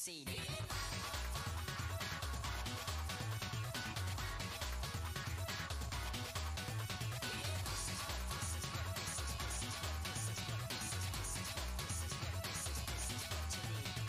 proceed. This is what you need.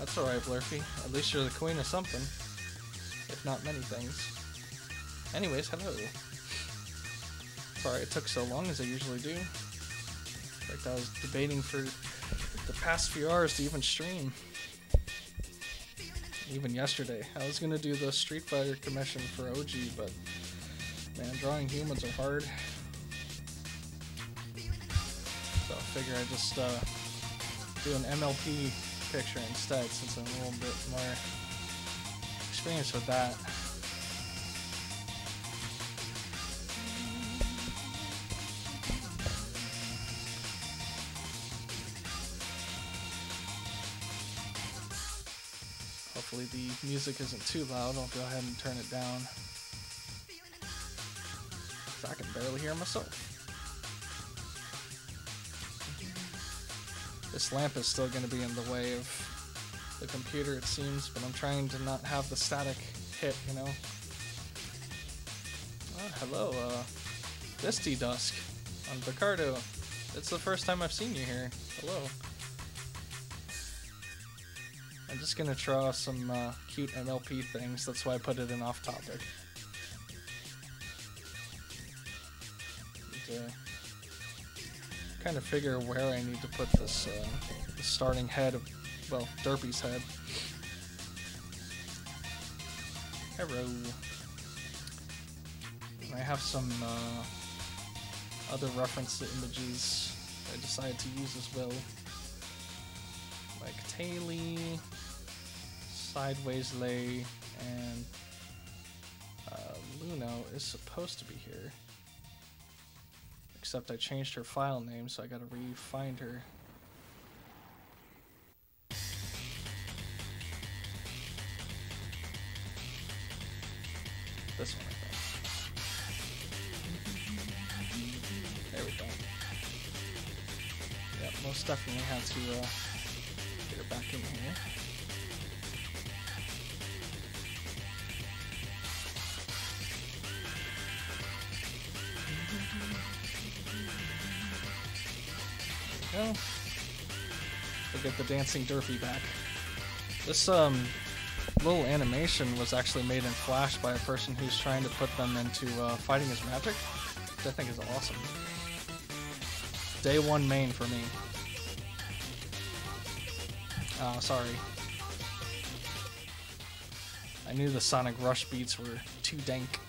That's alright, Blurfy. At least you're the queen of something. If not many things. Anyways, hello. Sorry it took so long as I usually do. In fact, I was debating for the past few hours to even stream. Even yesterday. I was gonna do the Street Fighter commission for OG, but man, drawing humans are hard. So I figure I just do an MLP picture instead, since I'm a little bit more experienced with that. Hopefully the music isn't too loud. I'll go ahead and turn it down. I can barely hear myself. This lamp is still going to be in the way of the computer, it seems, but I'm trying to not have the static hit, you know? Oh, hello, Misty Dusk on Picardo. It's the first time I've seen you here. Hello. I'm just gonna draw some cute MLP things, that's why I put it in off topic. And, kind of figure where I need to put this the starting head of, well, Derpy's head. Hello. And I have some other reference images I decided to use as well. Like Taily, Sideways Lay, and Luno is supposed to be here. Except I changed her file name, so I gotta re-find her. This one, I think. There we go. Yep, most definitely had to get her back in here. There we go. We'll get the dancing Derpy back. This little animation was actually made in Flash by a person who's trying to put them into Fighting is Magic, which I think is awesome. Day one main for me. Sorry. I knew the Sonic Rush beats were too dank.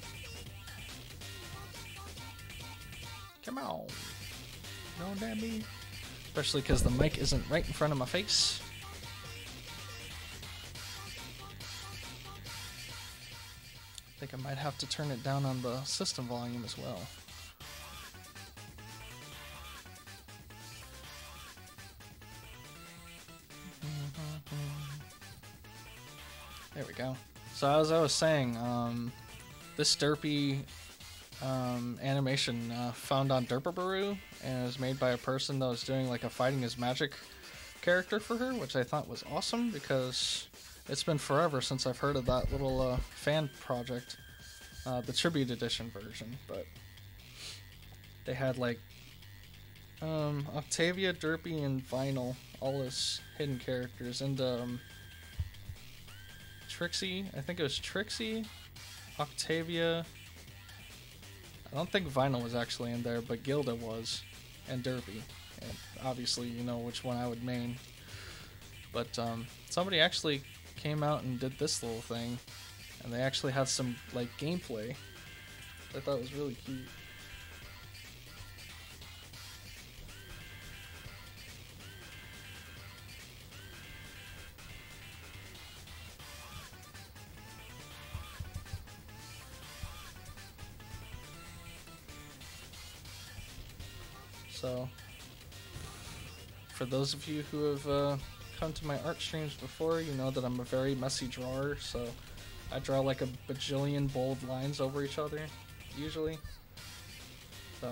Come on. Don't damn me. Especially because the mic isn't right in front of my face. I think I might have to turn it down on the system volume as well. There we go. So as I was saying, this Derpy animation found on Derpabaroo, and it was made by a person that was doing like a Fighting is Magic character for her, which I thought was awesome because it's been forever since I've heard of that little fan project, the tribute edition version. But they had like Octavia, Derpy, and Vinyl, all as hidden characters, and Trixie, I think it was Trixie, Octavia, I don't think Vinyl was actually in there, but Gilda was, and Derpy. And obviously, you know which one I would main. But somebody actually came out and did this little thing, and they actually had some like gameplay. I thought it was really cute. So, for those of you who have come to my art streams before, you know that I'm a very messy drawer, so I draw like a bajillion bold lines over each other, usually. So,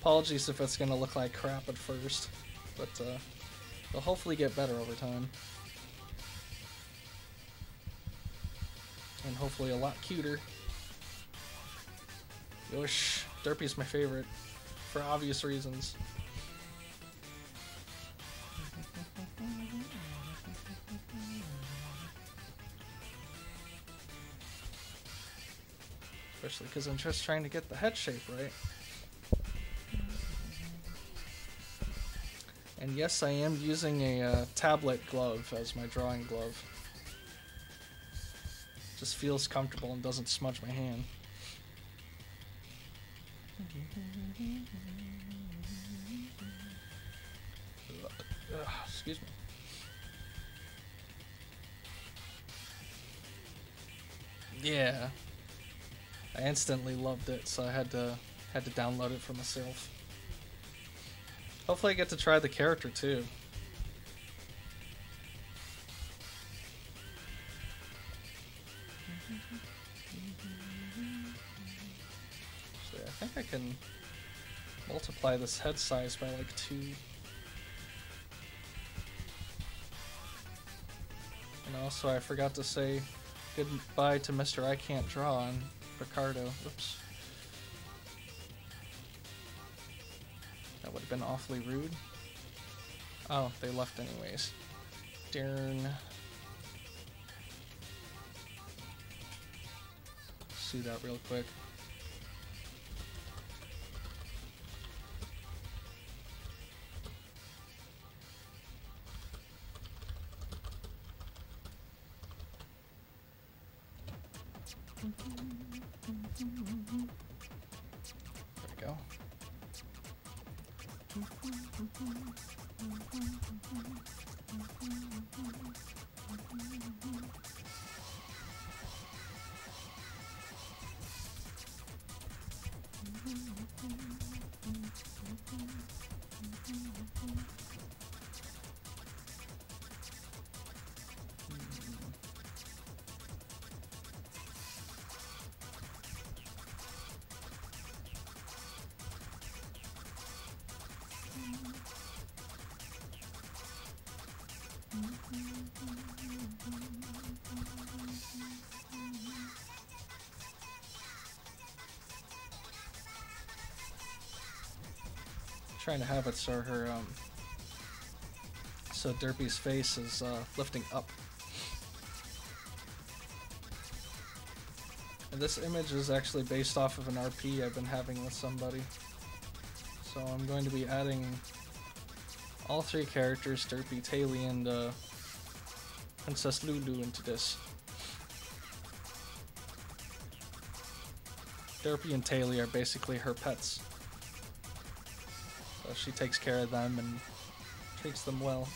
apologies if it's gonna look like crap at first, but it'll hopefully get better over time. And hopefully a lot cuter. Yosh, Derpy's my favorite. For obvious reasons. Especially because I'm just trying to get the head shape right. And yes, I am using a tablet glove as my drawing glove. Just feels comfortable and doesn't smudge my hand. Excuse me. Yeah, I instantly loved it, so I had to download it for myself. Hopefully, I get to try the character too. So I think I can multiply this head size by like 2. And also, I forgot to say goodbye to Mr. I Can't Draw on Ricardo. Oops. That would have been awfully rude. Oh, they left anyways. Darn. Let's do that real quick. There we go. Trying to have it so her so Derpy's face is lifting up. And this image is actually based off of an RP I've been having with somebody. So I'm going to be adding all 3 characters, Derpy, Taily, and Princess Lulu into this. Derpy and Taily are basically her pets. So she takes care of them and treats them well.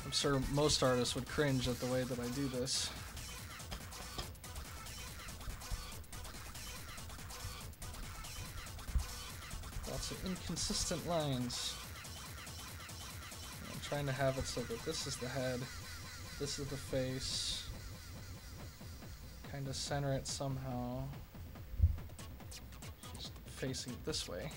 I'm sure most artists would cringe at the way that I do this. Lots of inconsistent lines. I'm trying to have it so that this is the head, this is the face. Kind of center it somehow. Just facing it this way.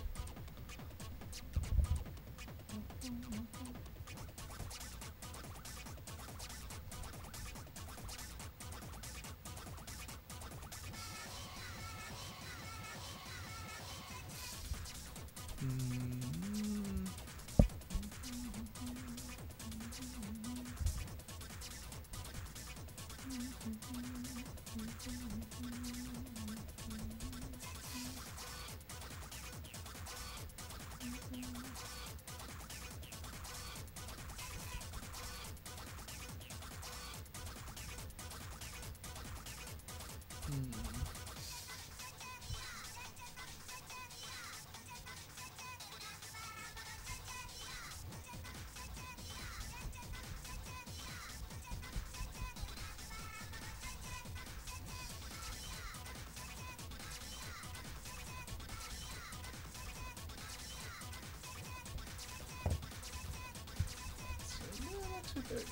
Big.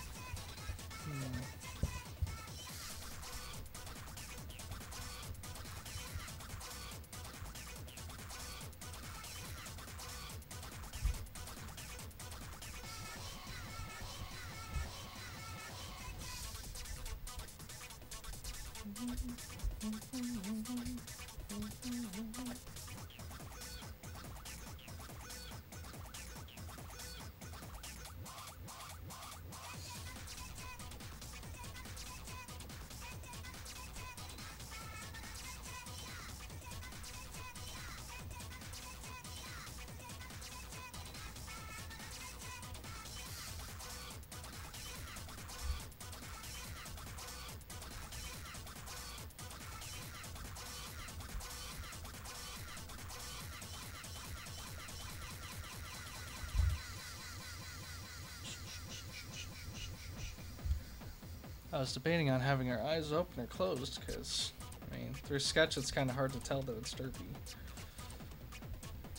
I was debating on having our eyes open or closed because, I mean, through sketch it's kind of hard to tell that it's derpy.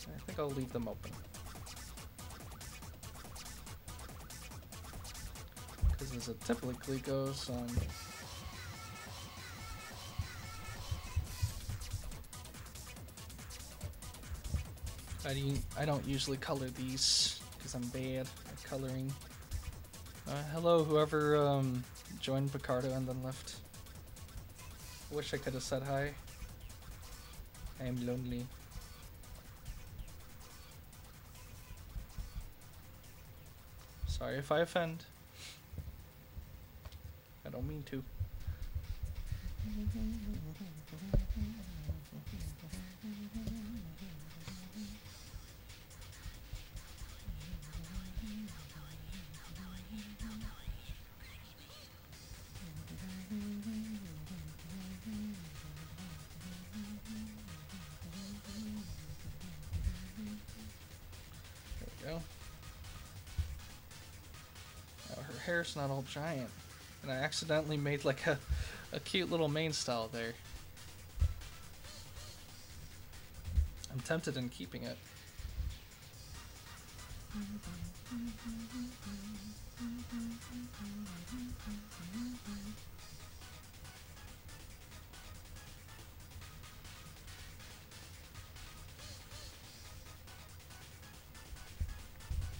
I think I'll leave them open. Because as it typically goes, I don't usually color these because I'm bad at coloring. Hello, whoever joined Picardo and then left. Wish I could have said hi. I am lonely. Sorry if I offend. I don't mean to. Hair's not all giant, and I accidentally made like a cute little mane style there. I'm tempted in keeping it.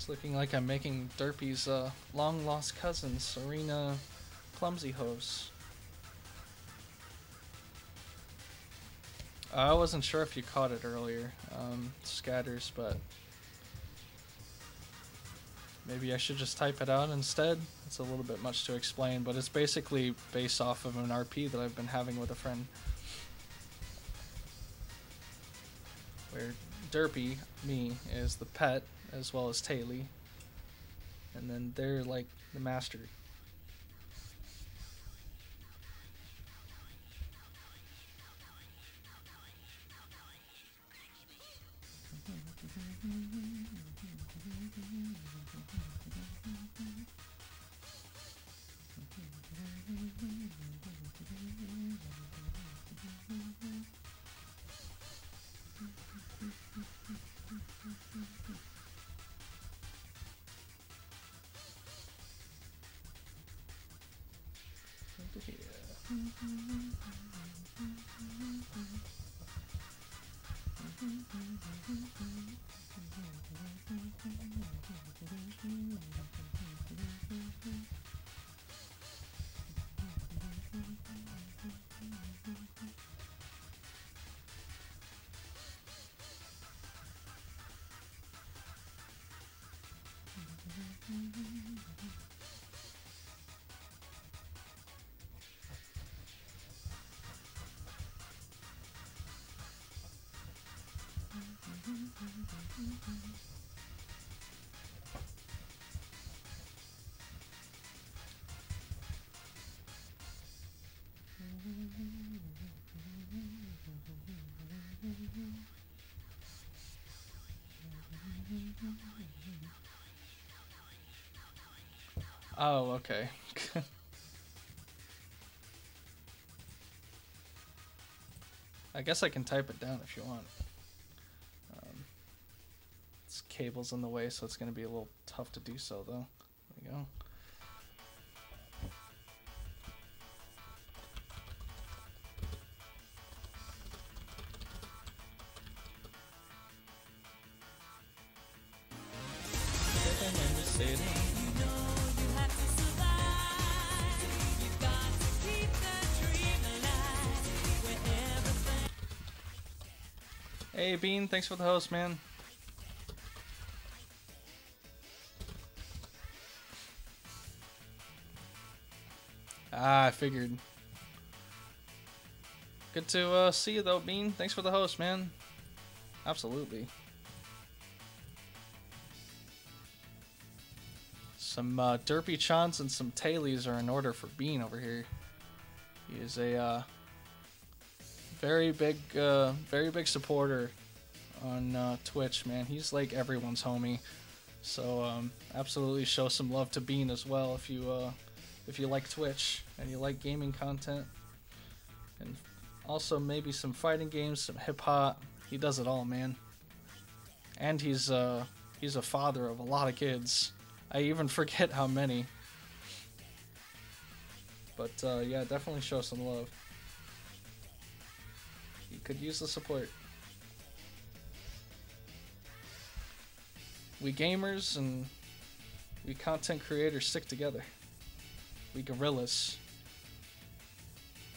Looking like I'm making Derpy's long lost cousin, Serena Clumsy Hose. I wasn't sure if you caught it earlier, Scatters, but maybe I should just type it out instead. It's a little bit much to explain, but it's basically based off of an RP that I've been having with a friend. Where Derpy, me, is the pet, as well as Taylor, and then they're like the master. Oh, okay. I guess I can type it down if you want. This cable's in the way, so it's going to be a little tough to do so, though. There we go. Hey, Bean, thanks for the host, man. Ah, I figured. Good to see you, though, Bean. Thanks for the host, man. Absolutely. Some derpy chants and some tailies are in order for Bean over here. He is a very big supporter on Twitch, man. He's like everyone's homie. So absolutely show some love to Bean as well if you like Twitch and you like gaming content, and also maybe some fighting games, some hip hop. He does it all, man. And he's a father of a lot of kids. I even forget how many. But yeah, definitely show some love. He could use the support. We gamers and we content creators stick together. We gorillas.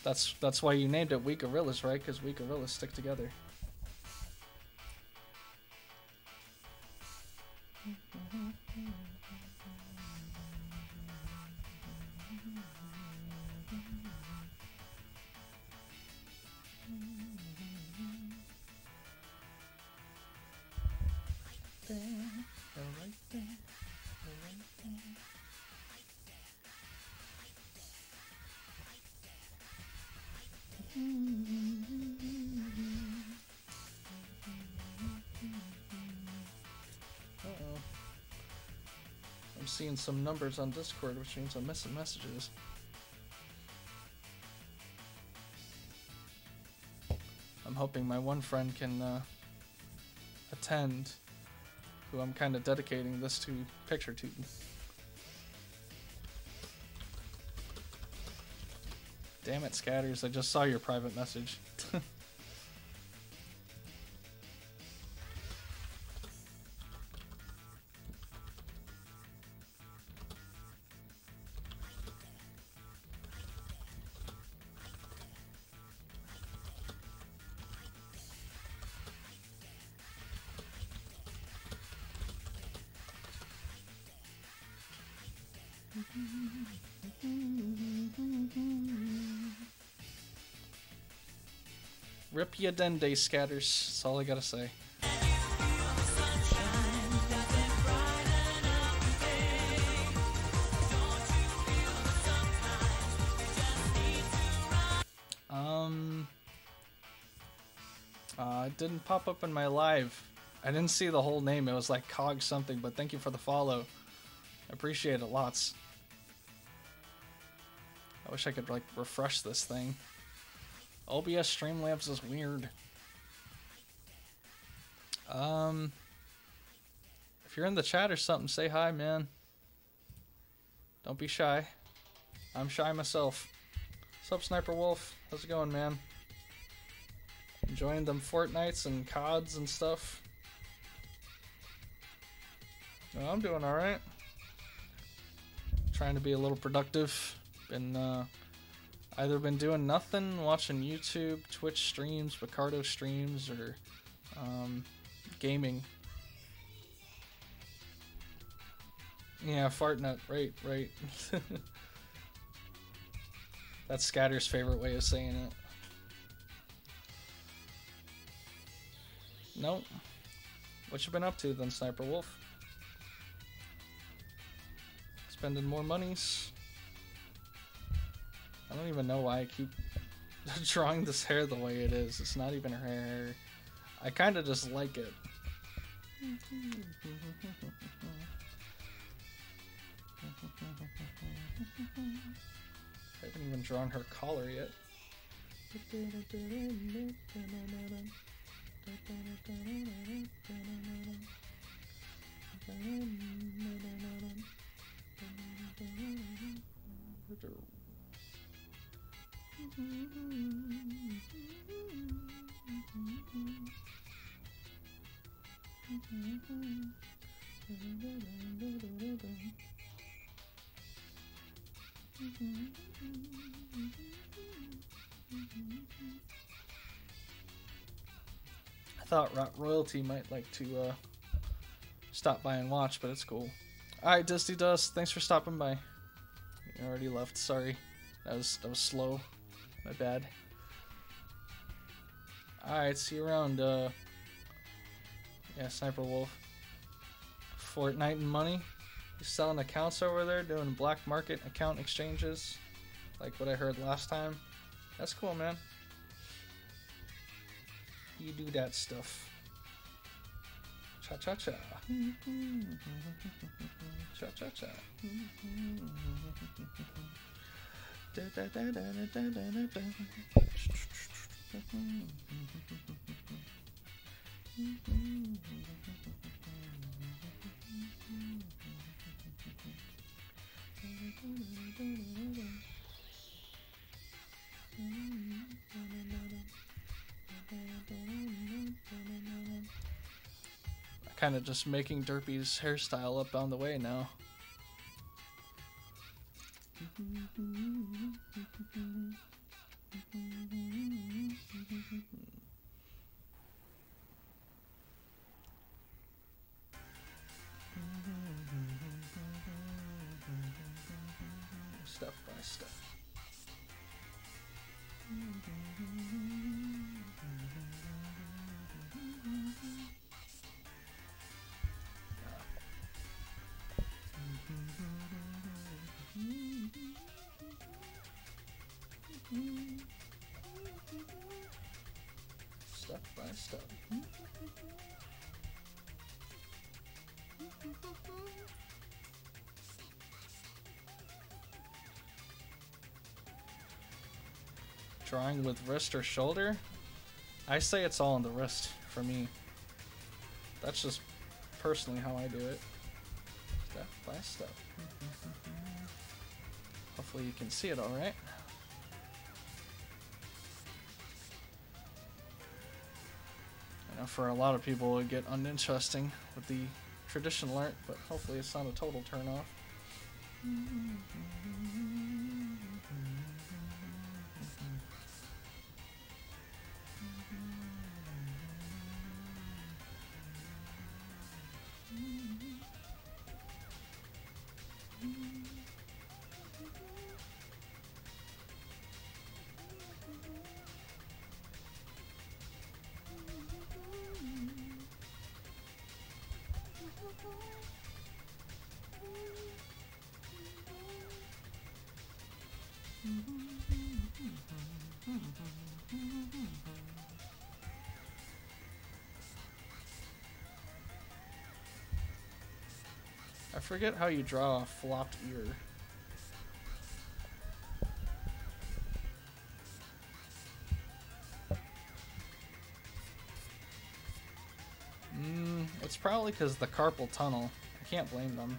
That's why you named it We Gorillas, right? Because we gorillas stick together. I'm seeing some numbers on Discord, which means I'm missing messages. I'm hoping my one friend can attend, who I'm kind of dedicating this to picture to. Damn it, Scatters, I just saw your private message. Rip ya dende, Scatters. That's all I gotta say. It didn't pop up in my live. I didn't see the whole name. It was like HUGZ something, but thank you for the follow. I appreciate it lots. I wish I could like refresh this thing. OBS Streamlabs is weird. If you're in the chat or something, say hi, man. Don't be shy. I'm shy myself. What's up, Sniper Wolf? How's it going, man? Enjoying them Fortnites and CODs and stuff? Oh, I'm doing alright. Trying to be a little productive. Either been doing nothing, watching YouTube, Twitch streams, Picardo streams, or gaming. Yeah, fartnut, right. That's Scatter's favorite way of saying it. Nope. What you been up to then, Sniper Wolf? Spending more monies? I don't even know why I keep drawing this hair the way it is. It's not even her hair. I kind of just like it. I haven't even drawn her collar yet. thought Royalty might like to stop by and watch, but it's cool. Alright, Disney Dust, thanks for stopping by. You already left, sorry. That was slow. My bad. Alright, see you around, yeah, Sniper Wolf. Fortnite and money. He's selling accounts over there, doing black market account exchanges. Like what I heard last time. That's cool, man. You do that stuff. Cha-cha-cha. Cha-cha-cha. Kind of just making Derpy's hairstyle up on the way now. Step by step. Step by step. Drawing with wrist or shoulder? I say it's all on the wrist for me. That's just personally how I do it. Step by step. Hopefully you can see it all right. I know for a lot of people it would get uninteresting with the traditional art, but hopefully it's not a total turn off. I forget how you draw a flopped ear. It's probably because the carpal tunnel. I can't blame them.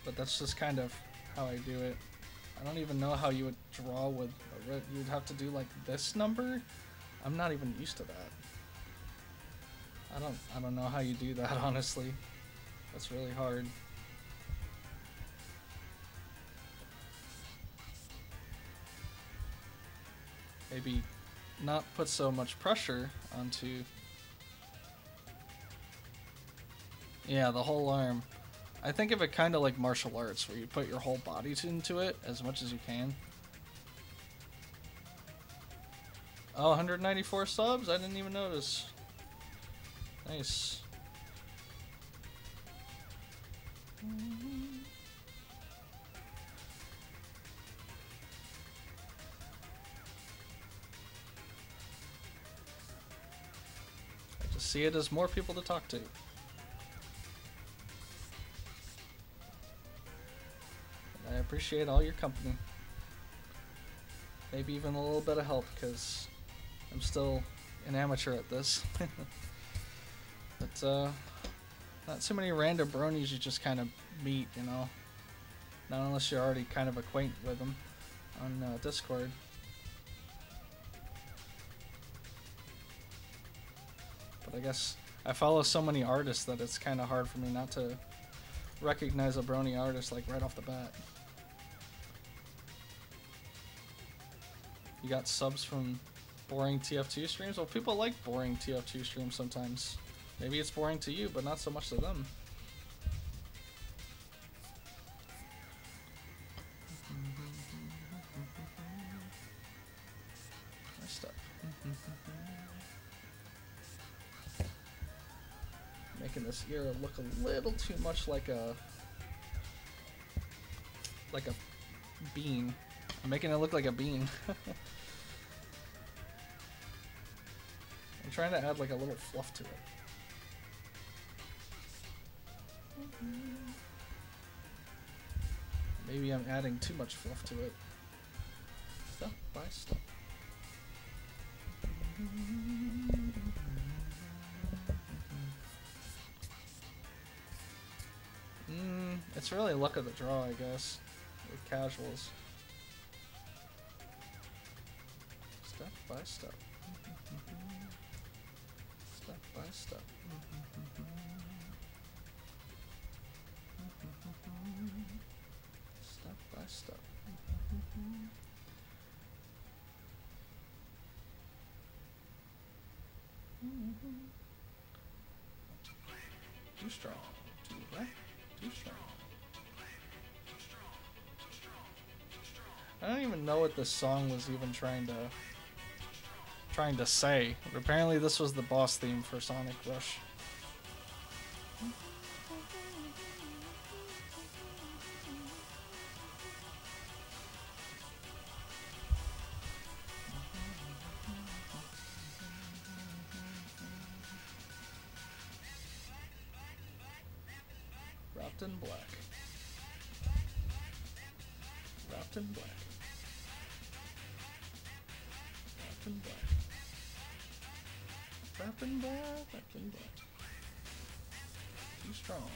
But that's just kind of how I do it. I don't even know how you would draw with a writ. You would have to do like this number. I'm not even used to that. I don't know how you do that, honestly. That's really hard. Maybe not put so much pressure onto... Yeah, the whole arm. I think of it kind of like martial arts, where you put your whole body into it as much as you can. Oh, 194 subs? I didn't even notice. Nice. I just see it as more people to talk to. I appreciate all your company. Maybe even a little bit of help, because I'm still an amateur at this. But, not too many random bronies you just kind of meet, you know. Not unless you're already kind of acquainted with them on Discord. But I guess I follow so many artists that it's kind of hard for me not to recognize a brony artist like right off the bat. You got subs from Boring TF2 streams? Well, people like boring TF2 streams sometimes. Maybe it's boring to you, but not so much to them. Nice stuff. Making this ear look a little too much like a bean. I'm making it look like a bean. I'm trying to add like a little fluff to it. Maybe I'm adding too much fluff to it. Step by step. It's really luck of the draw, I guess, with casuals. Step by step. Step by step. Step by step. Too strong. Too right. Too strong. I don't even know what this song was even trying to say. But apparently this was the boss theme for Sonic Rush. Wrapped in black. Wrapped in black. Wrapped in black. Wrapped in black. Wrapped in black. Too strong.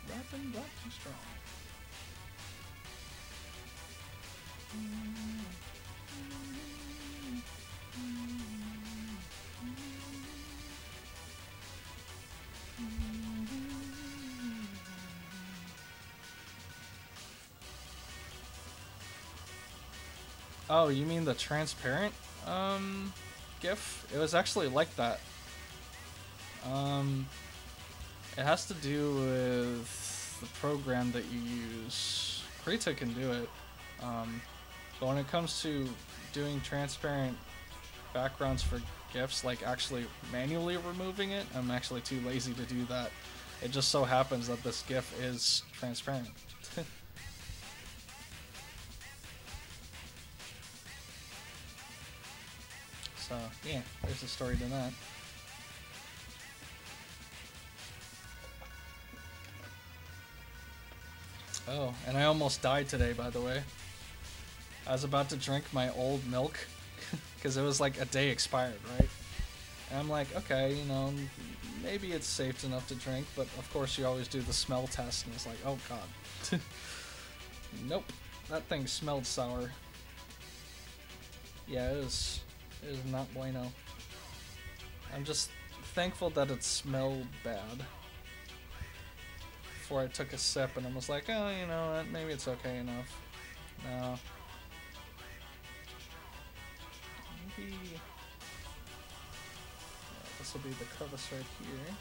Wrapped in black. Too strong. Oh, you mean the transparent GIF? It was actually like that. It has to do with the program that you use. Krita can do it. But when it comes to doing transparent backgrounds for GIFs, like actually manually removing it, I'm actually too lazy to do that. It just so happens that this GIF is transparent. So, yeah, there's a story to that. Oh, and I almost died today, by the way. I was about to drink my old milk, because it was like a day expired, right? And I'm like, okay, you know, maybe it's safe enough to drink, but of course you always do the smell test, and it's like, oh god. Nope, that thing smelled sour. Yeah, it was not bueno. I'm just thankful that it smelled bad. Before I took a sip and I was like, oh, you know what, maybe it's okay enough. No. Maybe... yeah, this will be the crevice right here.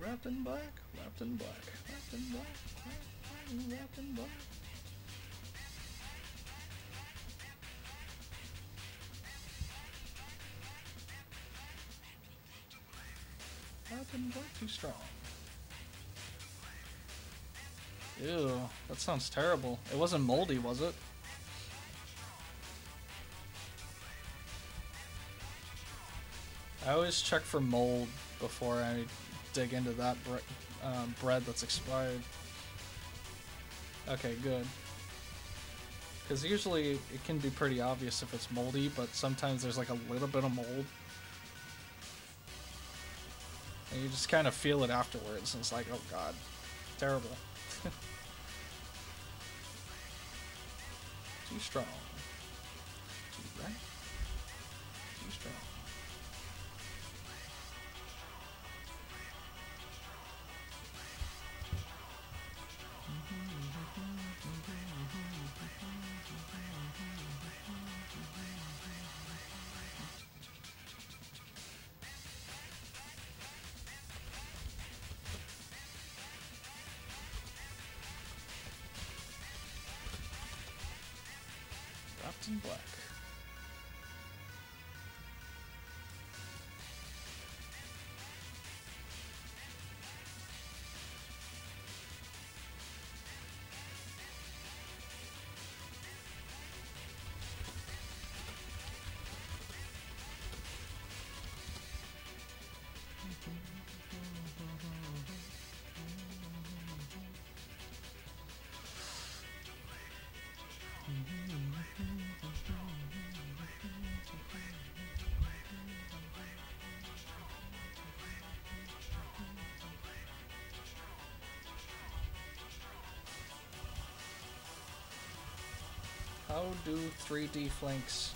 Wrapped in black, wrapped in black, wrapped in black, wrapped in black. Wrapped in black, too strong. Ew, that sounds terrible. It wasn't moldy, was it? I always check for mold before I dig into that bread that's expired. Okay, good. Because usually it can be pretty obvious if it's moldy, but sometimes there's like a little bit of mold. And you just kind of feel it afterwards, and it's like, oh god, terrible. Too strong. Too right. Too strong. Wrapped in black. How do 3D flanks?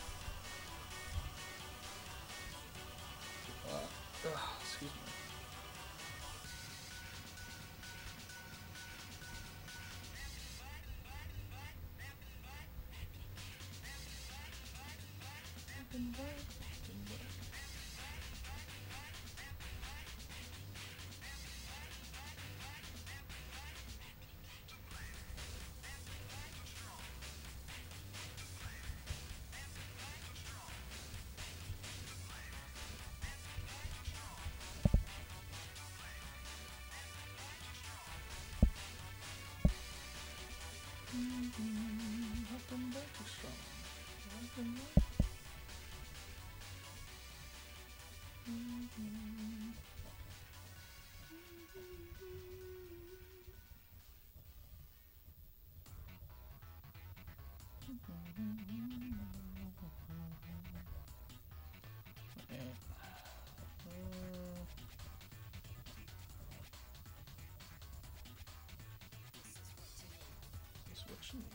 Excuse me.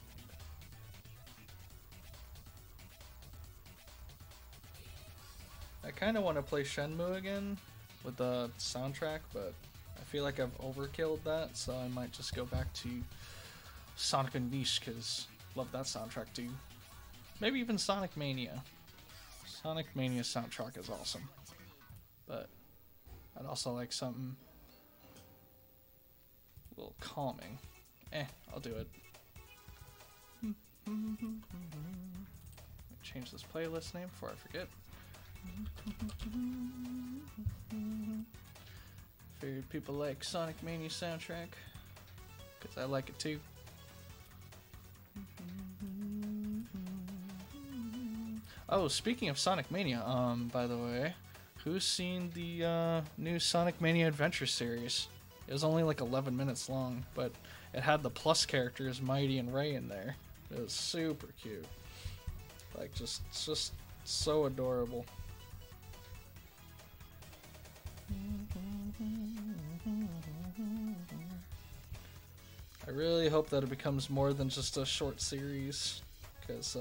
I kind of want to play Shenmue again with the soundtrack, but I feel like I've overkilled that, so I might just go back to Sonic Unleashed, because love that soundtrack too. Maybe even Sonic Mania. Sonic Mania's soundtrack is awesome, but I'd also like something a little calming. I'll do it. Change this playlist name before I forget. Figured people like Sonic Mania soundtrack, because I like it too. Oh, speaking of Sonic Mania, by the way, who's seen the new Sonic Mania Adventure series? It was only like 11 minutes long, but it had the plus characters Mighty and Ray in there. It was super cute. Like, just so adorable. I really hope that it becomes more than just a short series, because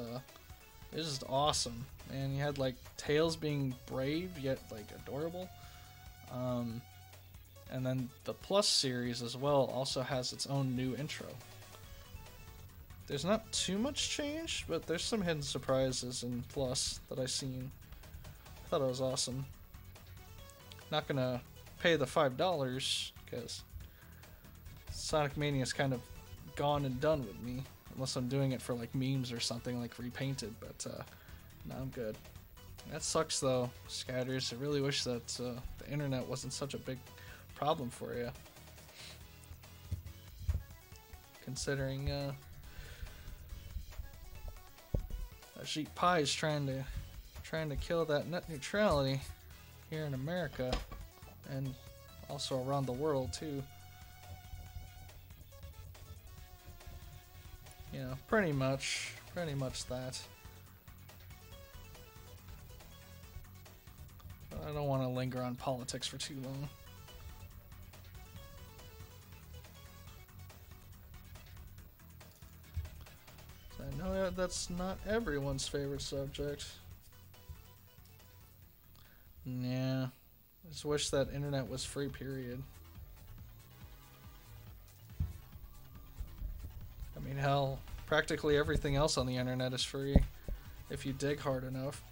it's just awesome. And you had like Tails being brave yet like adorable. And then the Plus series as well also has its own new intro. There's not too much change, but there's some hidden surprises in Plus that I've seen. I thought it was awesome. Not gonna pay the $5 because Sonic Mania is kind of gone and done with me, unless I'm doing it for like memes or something like Repainted. But no, I'm good. That sucks though, Scatters. I really wish that the internet wasn't such a big problem for you, considering Ajit Pai is trying to kill that net neutrality here in America and also around the world too. You know, pretty much that. But I don't want to linger on politics for too long. glad that's not everyone's favorite subject. Yeah. I just wish that internet was free, period. I mean, hell, practically everything else on the internet is free if you dig hard enough.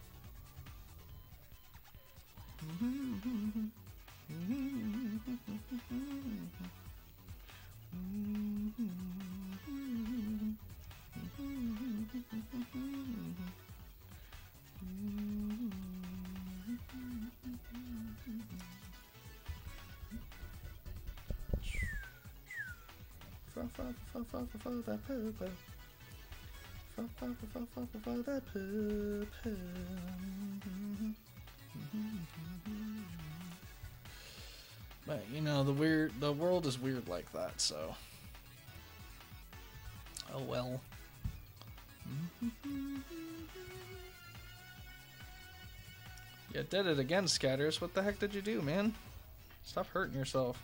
But you know, the world is weird like that, so oh well. You did it again, Scatters. What the heck did you do, man? Stop hurting yourself.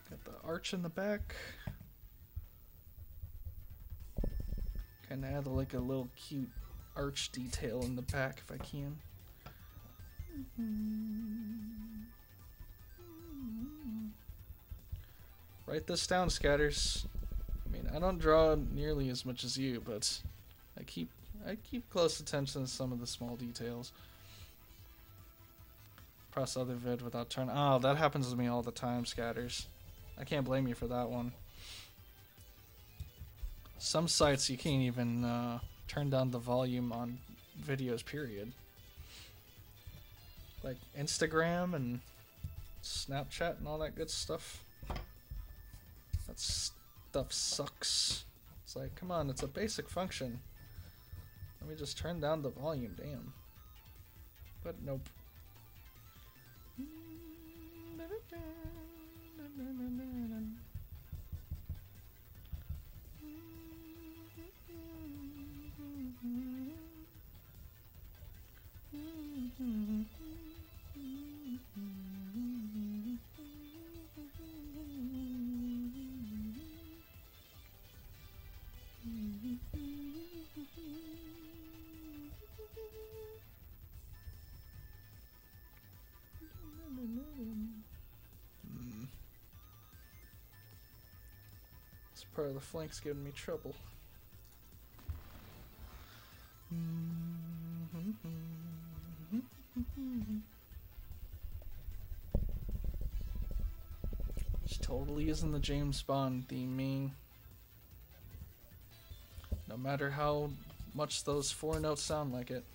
Got the arch in the back. Kind of add like a little cute arch detail in the back if I can. Write this down, Scatters. I mean, I don't draw nearly as much as you, but I keep close attention to some of the small details. Press other vid without turn. Oh, that happens to me all the time, Scatters. I can't blame you for that one. Some sites you can't even turn down the volume on videos, period. Like Instagram and Snapchat and all that good stuff. That stuff sucks. It's like, come on, it's a basic function. Let me just turn down the volume, damn. But nope. This part of the flank's giving me trouble. This totally isn't the James Bond theme, mean. No matter how much those 4 notes sound like it.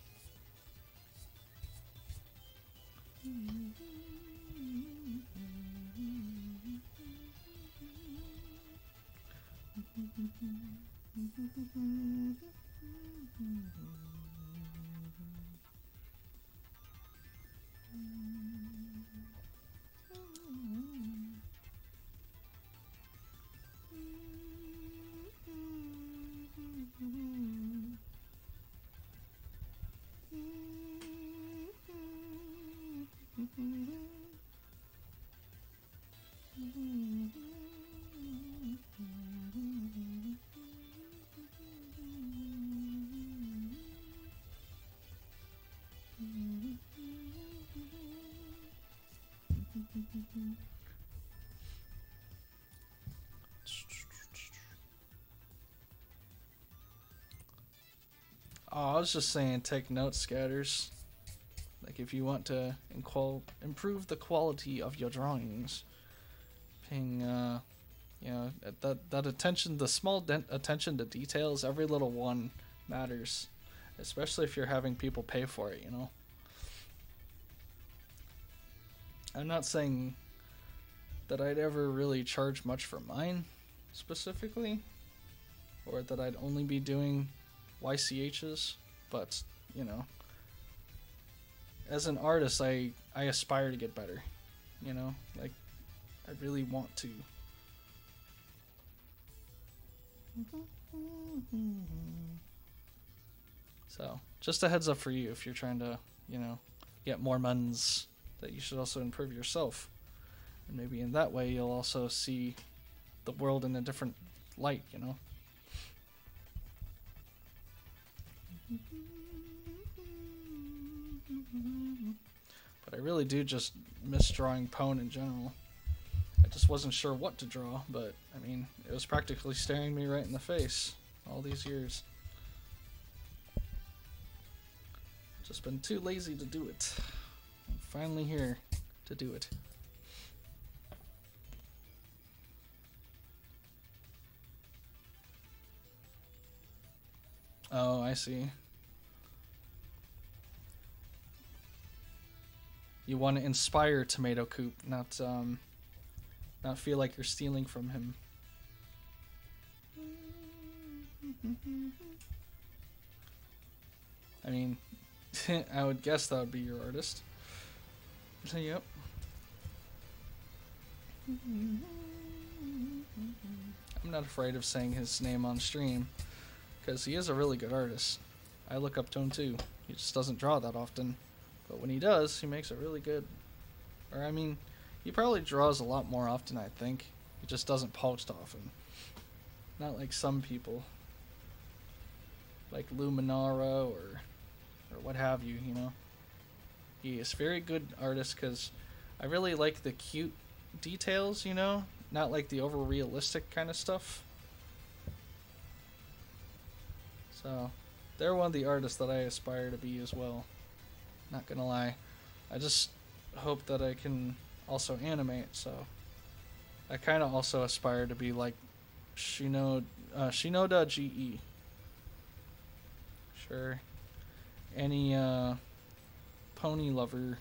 Oh, I was just saying, take notes, scatters. Like, if you want to improve the quality of your drawings, paying, you know, that attention, the small attention to details, every little one matters, especially if you're having people pay for it, you know. I'm not saying that I'd ever really charge much for mine, specifically, or that I'd only be doing YCHs, but, you know, as an artist, I aspire to get better, you know, like, I really want to. So, just a heads up for you if you're trying to, you know, get more muns, that you should also improve yourself. And maybe in that way you'll also see the world in a different light, you know. But I really do just miss drawing Pone in general. I just wasn't sure what to draw, but I mean, it was practically staring me right in the face all these years. Just been too lazy to do it. I'm finally here to do it. Oh, I see. You want to inspire Tomato Coop, not feel like you're stealing from him. I mean, I would guess that would be your artist. So, yep. I'm not afraid of saying his name on stream, because he is a really good artist. I look up to him too. He just doesn't draw that often. But when he does, he makes it really good. Or, I mean, he probably draws a lot more often, I think. He just doesn't post often. Not like some people. Like Luminara or what have you, you know. He is a very good artist because I really like the cute details, you know. Not like the over-realistic kind of stuff. So, they're one of the artists that I aspire to be as well. Not gonna lie. I just hope that I can also animate, so I kind of also aspire to be like Shinoda GE. Sure. Any pony lover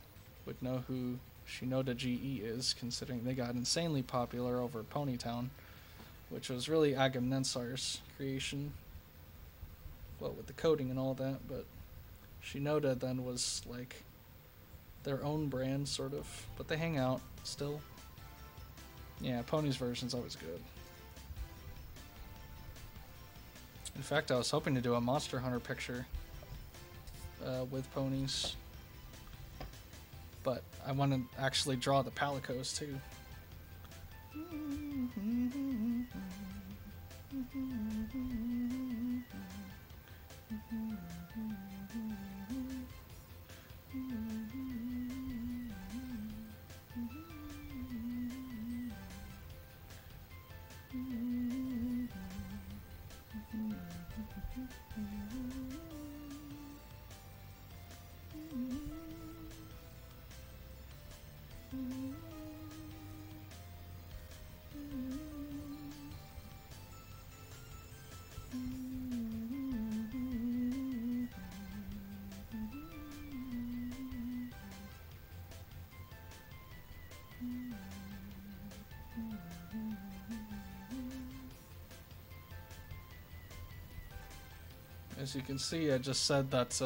would know who Shinoda GE is, considering they got insanely popular over Ponytown, which was really Agamemnon's creation. Well, with the coding and all that, but Shinoda then was like their own brand, sort of, but they hang out still. Yeah, Pony's version's always good. In fact, I was hoping to do a Monster Hunter picture with ponies, but I want to actually draw the Palicos too. As you can see, I just said that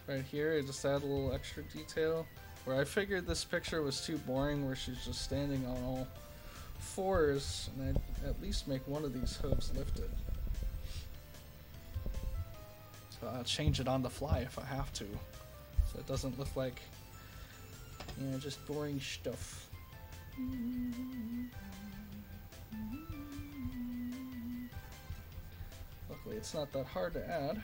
right here, I just add a little extra detail where I figured this picture was too boring where she's just standing on all fours, and I'd at least make one of these hooves lifted. So I'll change it on the fly if I have to, so it doesn't look like, you know, just boring stuff. Luckily, it's not that hard to add.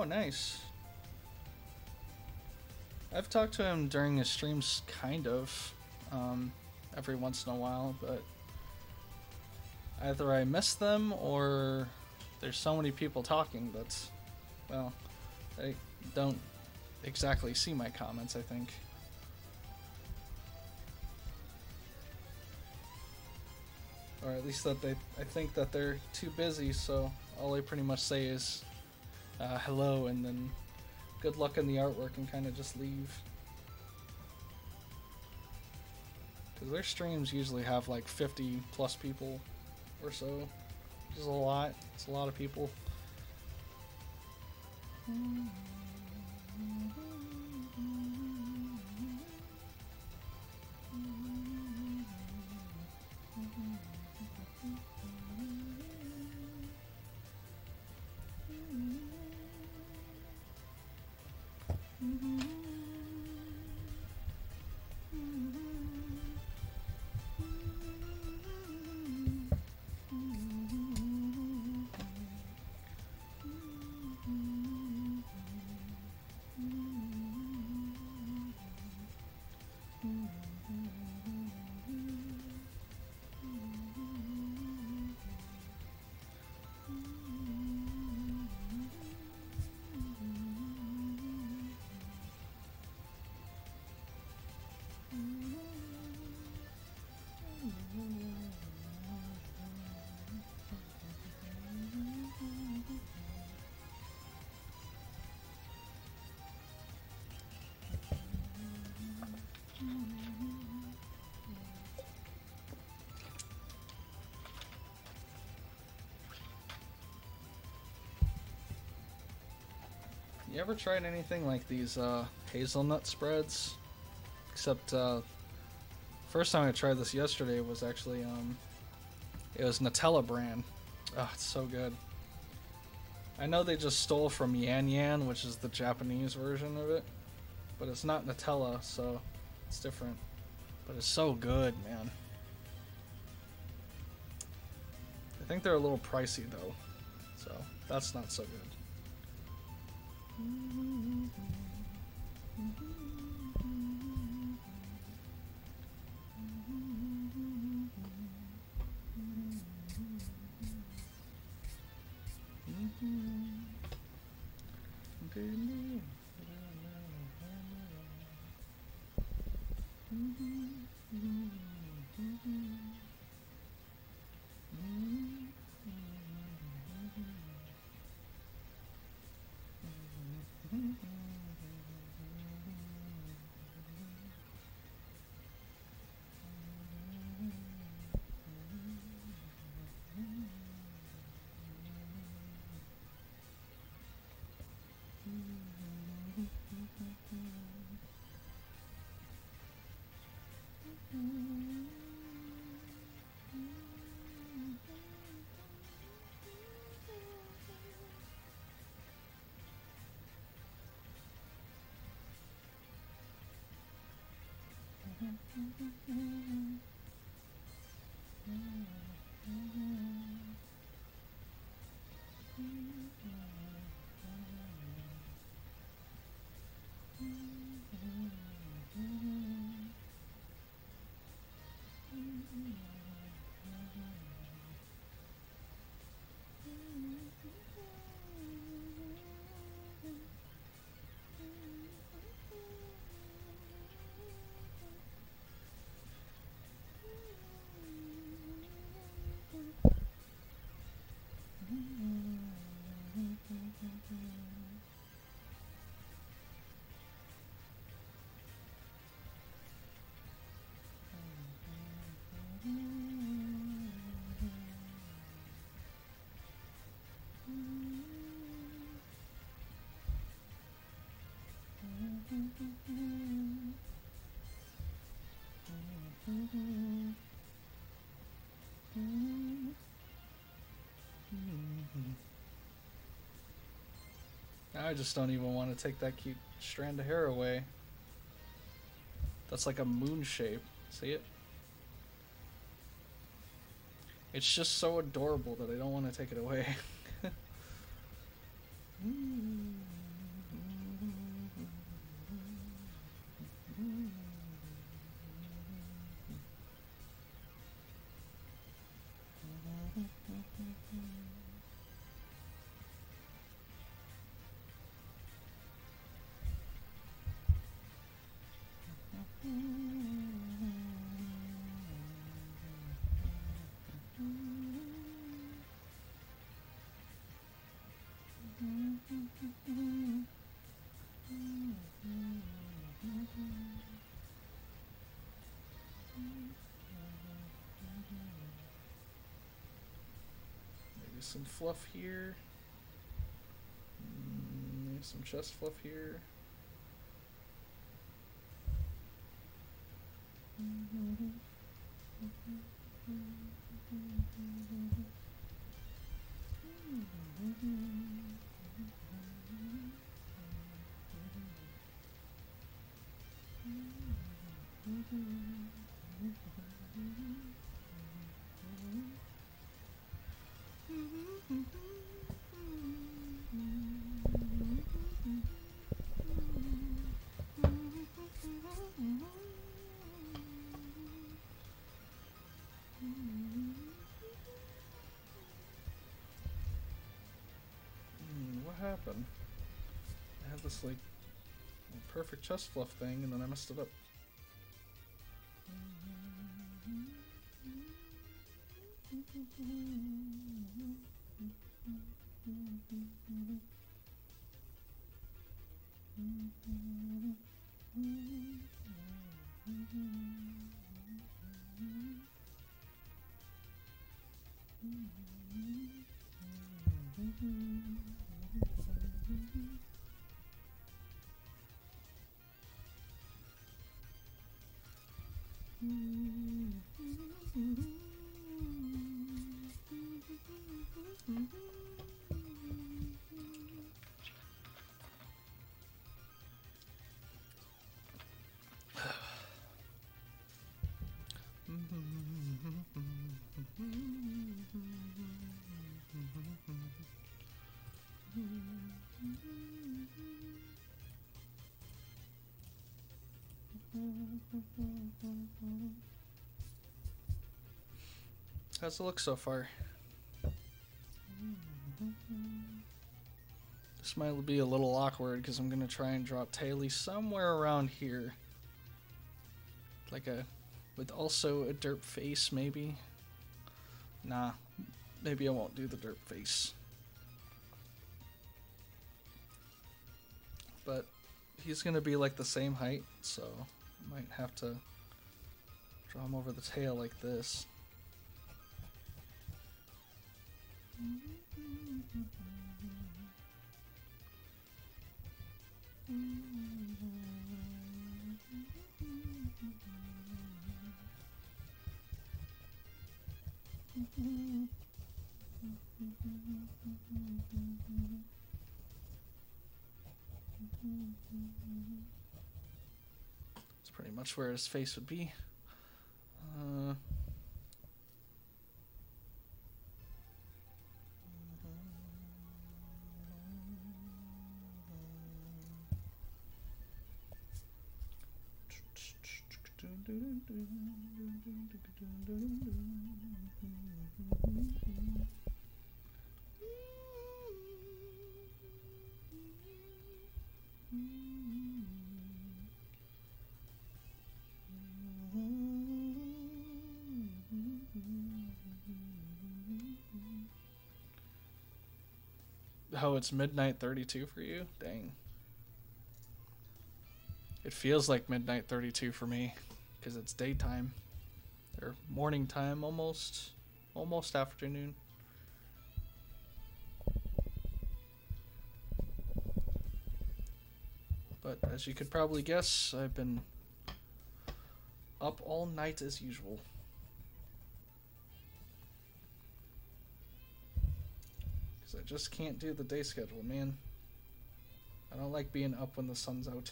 Oh, nice. I've talked to him during his streams, kind of, every once in a while, but either I miss them or there's so many people talking that, well, I don't exactly see my comments, I think. Or at least that I think that they're too busy, so all I pretty much say is hello and then good luck in the artwork and kind of just leave. Because their streams usually have like 50 plus people or so, which is a lot. It's a lot of people. You ever tried anything like these hazelnut spreads? Except first time I tried this yesterday was actually it was Nutella brand. Oh, it's so good. I know they just stole from Yan Yan, which is the Japanese version of it, but it's not Nutella, so it's different. But it's so good, man. I think they're a little pricey though, so that's not so good. I just don't even want to take that cute strand of hair away. That's like a moon shape. See it? It's just so adorable that I don't want to take it away. Maybe some fluff here. Maybe some chest fluff here. What happened? I had this like perfect chest fluff thing and then I messed it up. How's it look so far? This might be a little awkward because I'm gonna try and drop Taily somewhere around here. Like with also a derp face maybe? Nah, maybe I won't do the derp face. But he's gonna be like the same height, so I might have to draw him over the tail like this. That's pretty much where his face would be. Oh, it's midnight 32 for you? Dang. It feels like midnight 32 for me because it's daytime or morning time, almost afternoon. But as you could probably guess, I've been up all night as usual. Because I just can't do the day schedule, man. I don't like being up when the sun's out.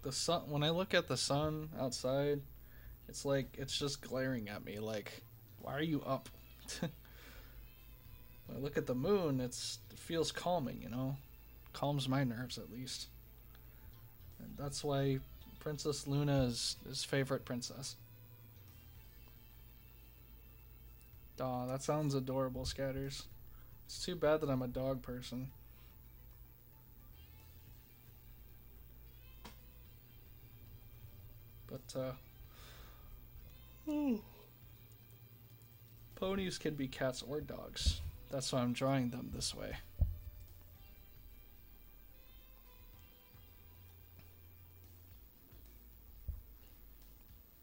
The sun, when I look at the sun outside, it's like, it's just glaring at me like, why are you up? When I look at the moon, it feels calming, you know? Calms my nerves, at least. And that's why Princess Luna is his favorite princess. Aw, that sounds adorable, Scatters. It's too bad that I'm a dog person. But, ponies can be cats or dogs. That's why I'm drawing them this way.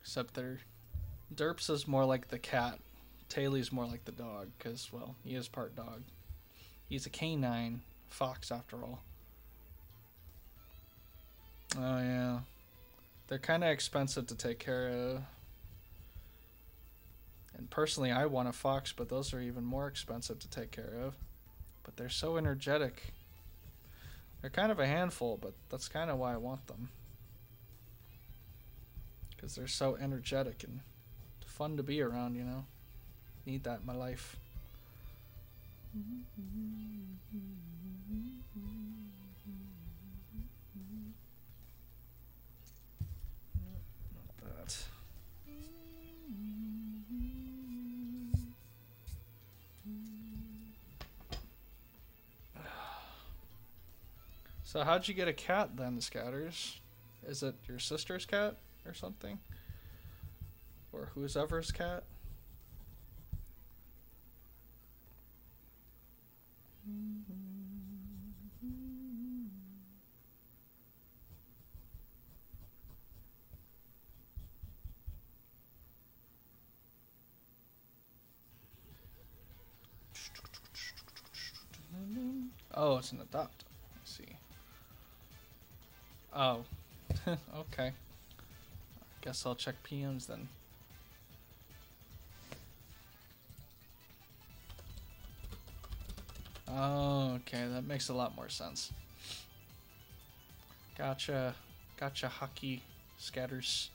Except Derps is more like the cat. Taylor's more like the dog, because, well, he is part dog. He's a canine fox, after all. Oh, yeah. They're kind of expensive to take care of. And personally, I want a fox, but those are even more expensive to take care of. But they're so energetic. They're kind of a handful, but that's kind of why I want them. Because they're so energetic and fun to be around, you know? Need that in my life. Not that. So how'd you get a cat then, Scatters? Is it your sister's cat or something? Or whoever's cat? Oh, it's an adopt. Let's see. Oh. Okay. Guess I'll check PMs then. Oh, okay, that makes a lot more sense. Gotcha. Gotcha, hockey Scatters.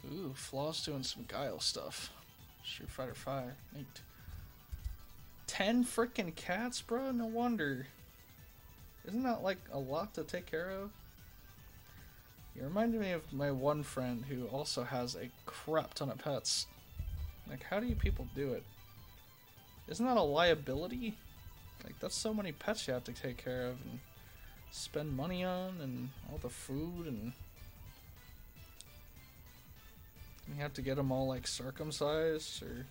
Ooh, Flaw's doing some Guile stuff. Street Fighter 5. Neat. 10 freaking cats, bro? No wonder. Isn't that like a lot to take care of? You reminded me of my one friend who also has a crap ton of pets. Like, how do you people do it? Isn't that a liability? Like, that's so many pets you have to take care of and spend money on, and all the food, and you have to get them all like circumcised, or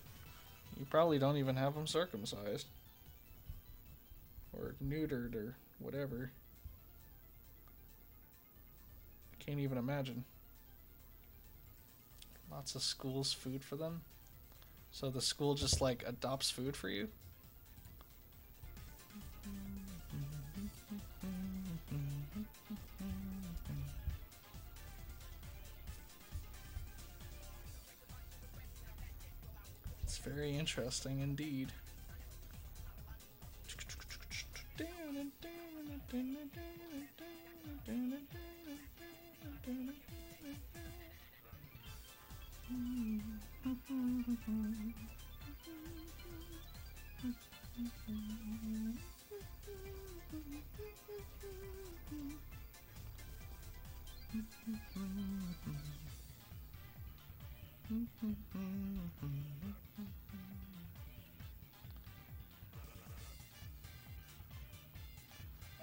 you probably don't even have them circumcised or neutered or whatever. I can't even imagine. Lots of schools food for them. So the school just like adopts food for you? It's very interesting indeed.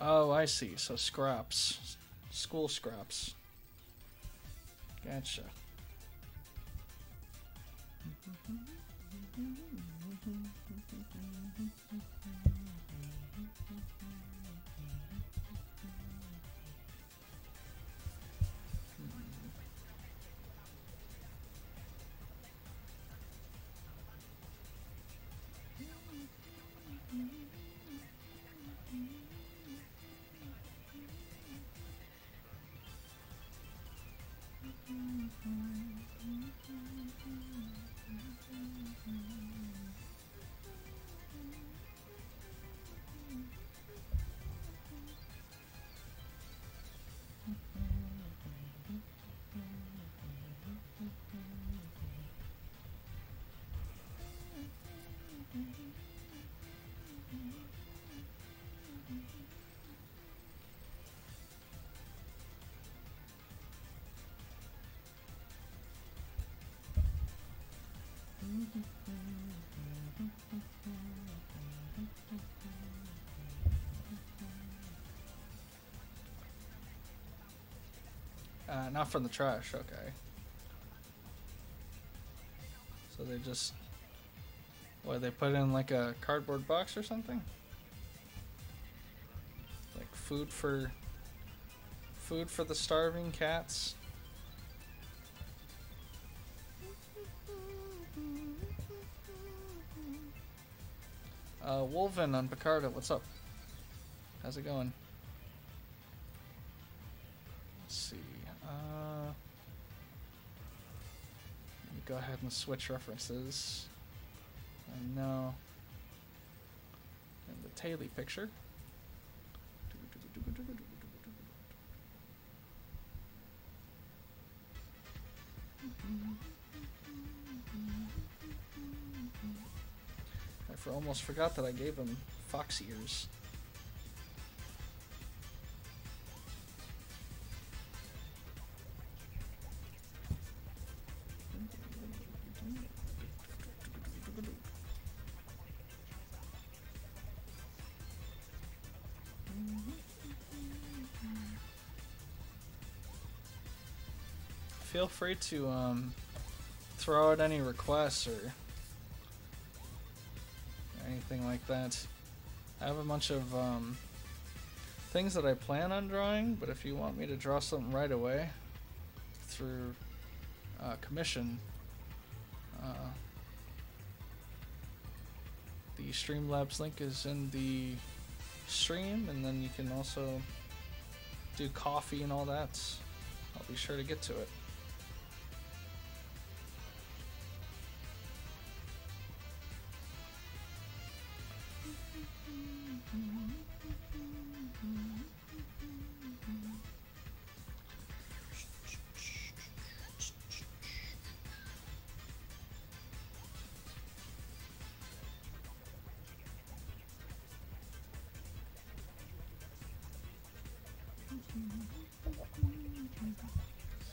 Oh, I see. So scraps. School scraps. Gotcha. Not from the trash, okay. So they just... What, they put in like a cardboard box or something? Like food for the starving cats? Wolven on Picardo, what's up? How's it going? Let's see. Let me go ahead and switch references. And now, in the Taily picture. I almost forgot that I gave him fox ears. Feel free to throw out any requests or anything like that. I have a bunch of things that I plan on drawing, but if you want me to draw something right away through commission, the Streamlabs link is in the stream, and then you can also do coffee and all that. I'll be sure to get to it.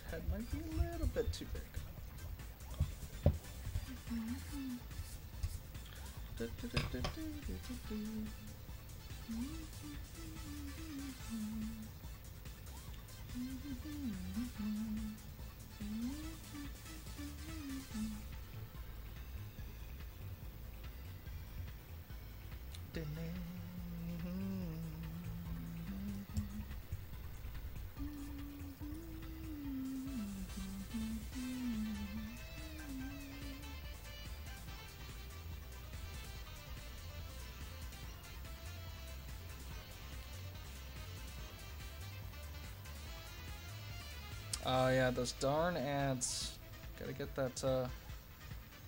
Head might be a little bit too big. Oh yeah, those darn ads. Gotta get that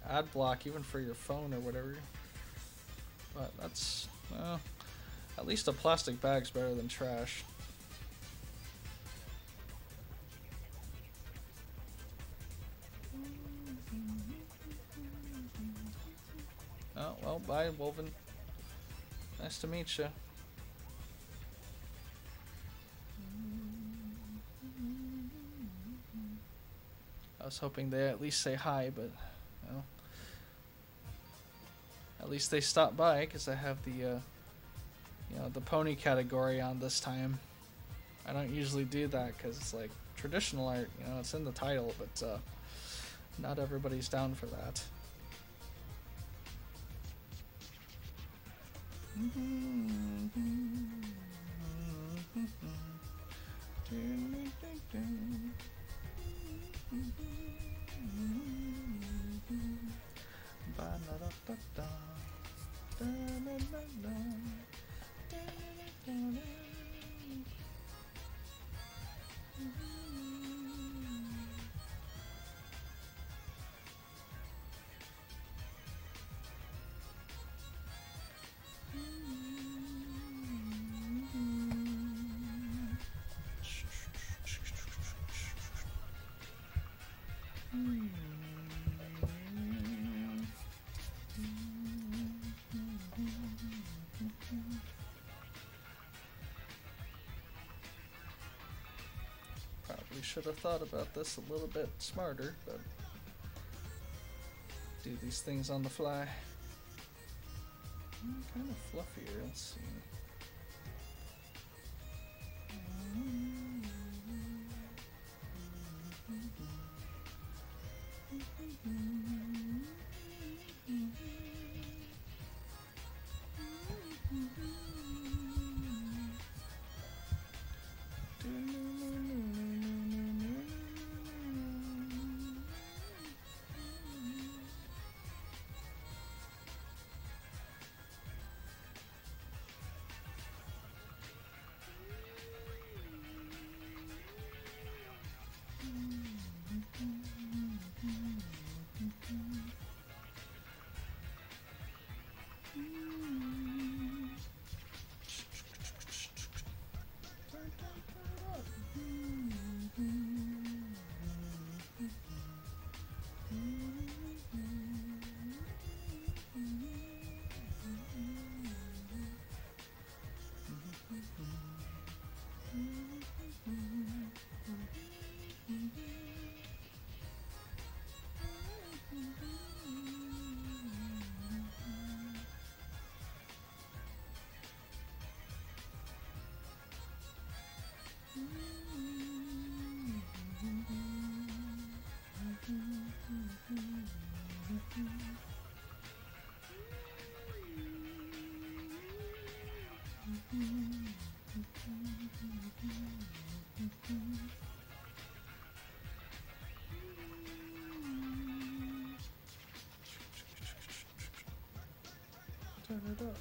ad block even for your phone or whatever. But that's, at least a plastic bag's better than trash. Oh, well, bye, Wolven. Nice to meet you. I was hoping they at least say hi, but, you know, at least they stopped by, because I have the you know, the pony category on this time. I don't usually do that because it's like traditional art, you know, it's in the title, but not everybody's down for that. Probably should have thought about this a little bit smarter, but do these things on the fly. Kind of fluffier, let's see. Turn it up.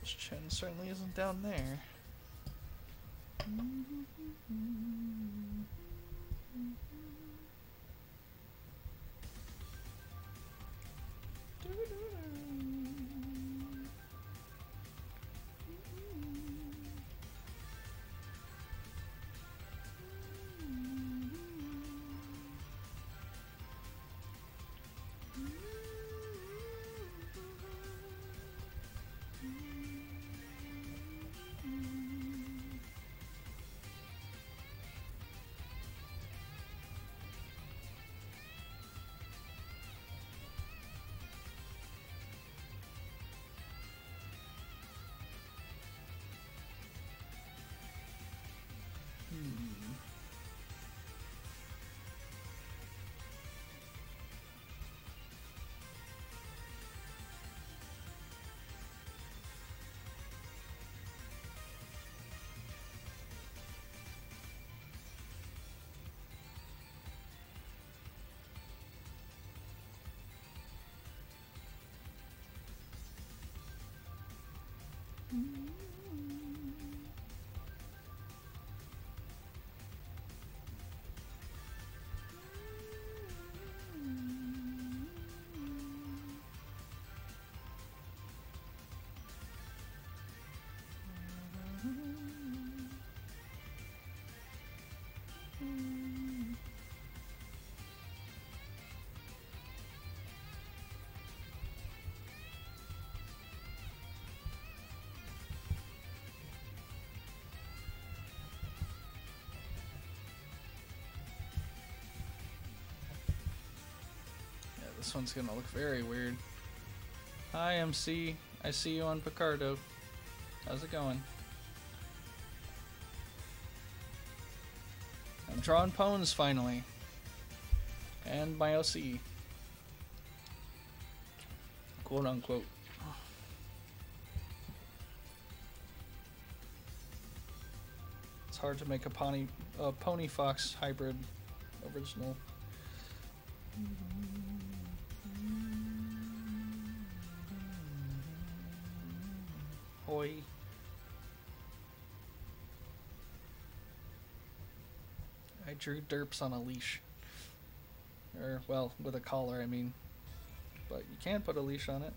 His chin certainly isn't down there. This one's gonna look very weird. Hi, MC. I see you on Picardo. How's it going? I'm drawing Pones finally. And my OC. Quote unquote. It's hard to make a pony fox hybrid original. Hoi. I drew derps on a leash. Or, well, with a collar, I mean. But you can put a leash on it.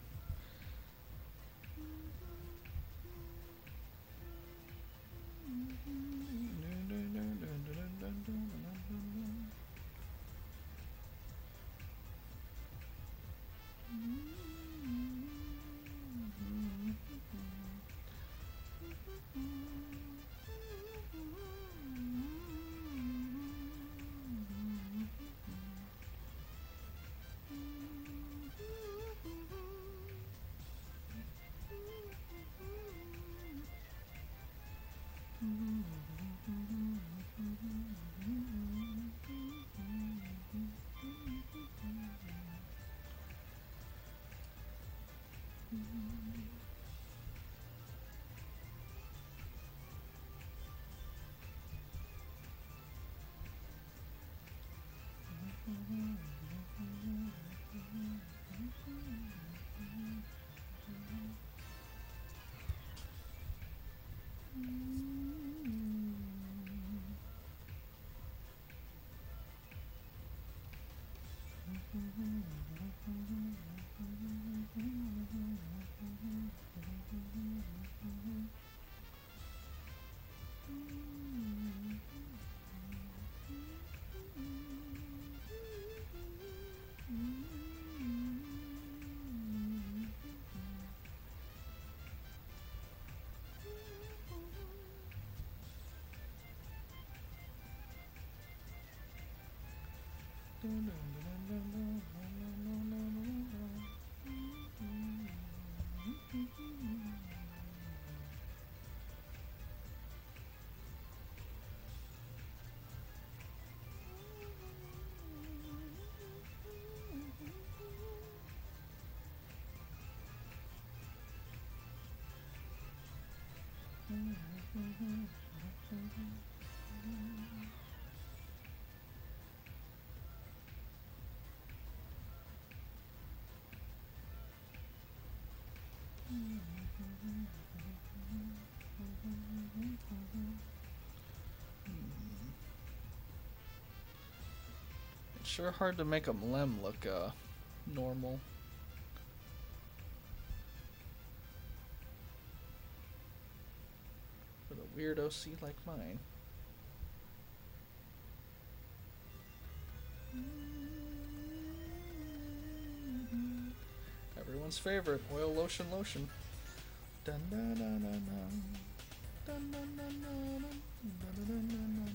It's sure hard to make a Lem look normal. With a weird OC like mine. Everyone's favorite, oil lotion lotion. Dun, dun, dun, dun, dun. Dun, dun, dun, dun, dun, dun, dun, dun, dun.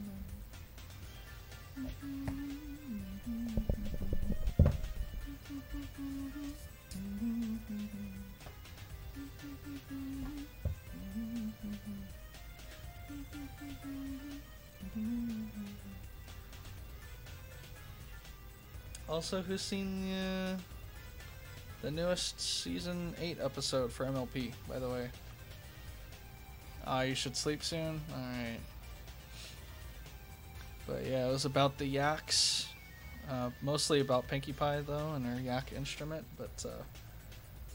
Also, who's seen the newest season 8 episode for MLP, by the way? You should sleep soon? Alright. But yeah, it was about the yaks. Mostly about Pinkie Pie, though, and her yak instrument. But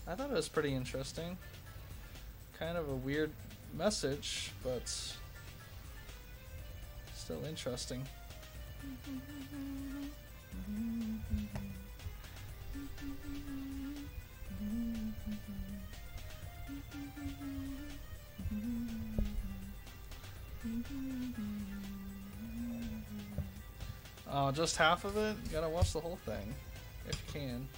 I thought it was pretty interesting. Kind of a weird message, but still interesting. Oh, just half of it? You gotta watch the whole thing, if you can.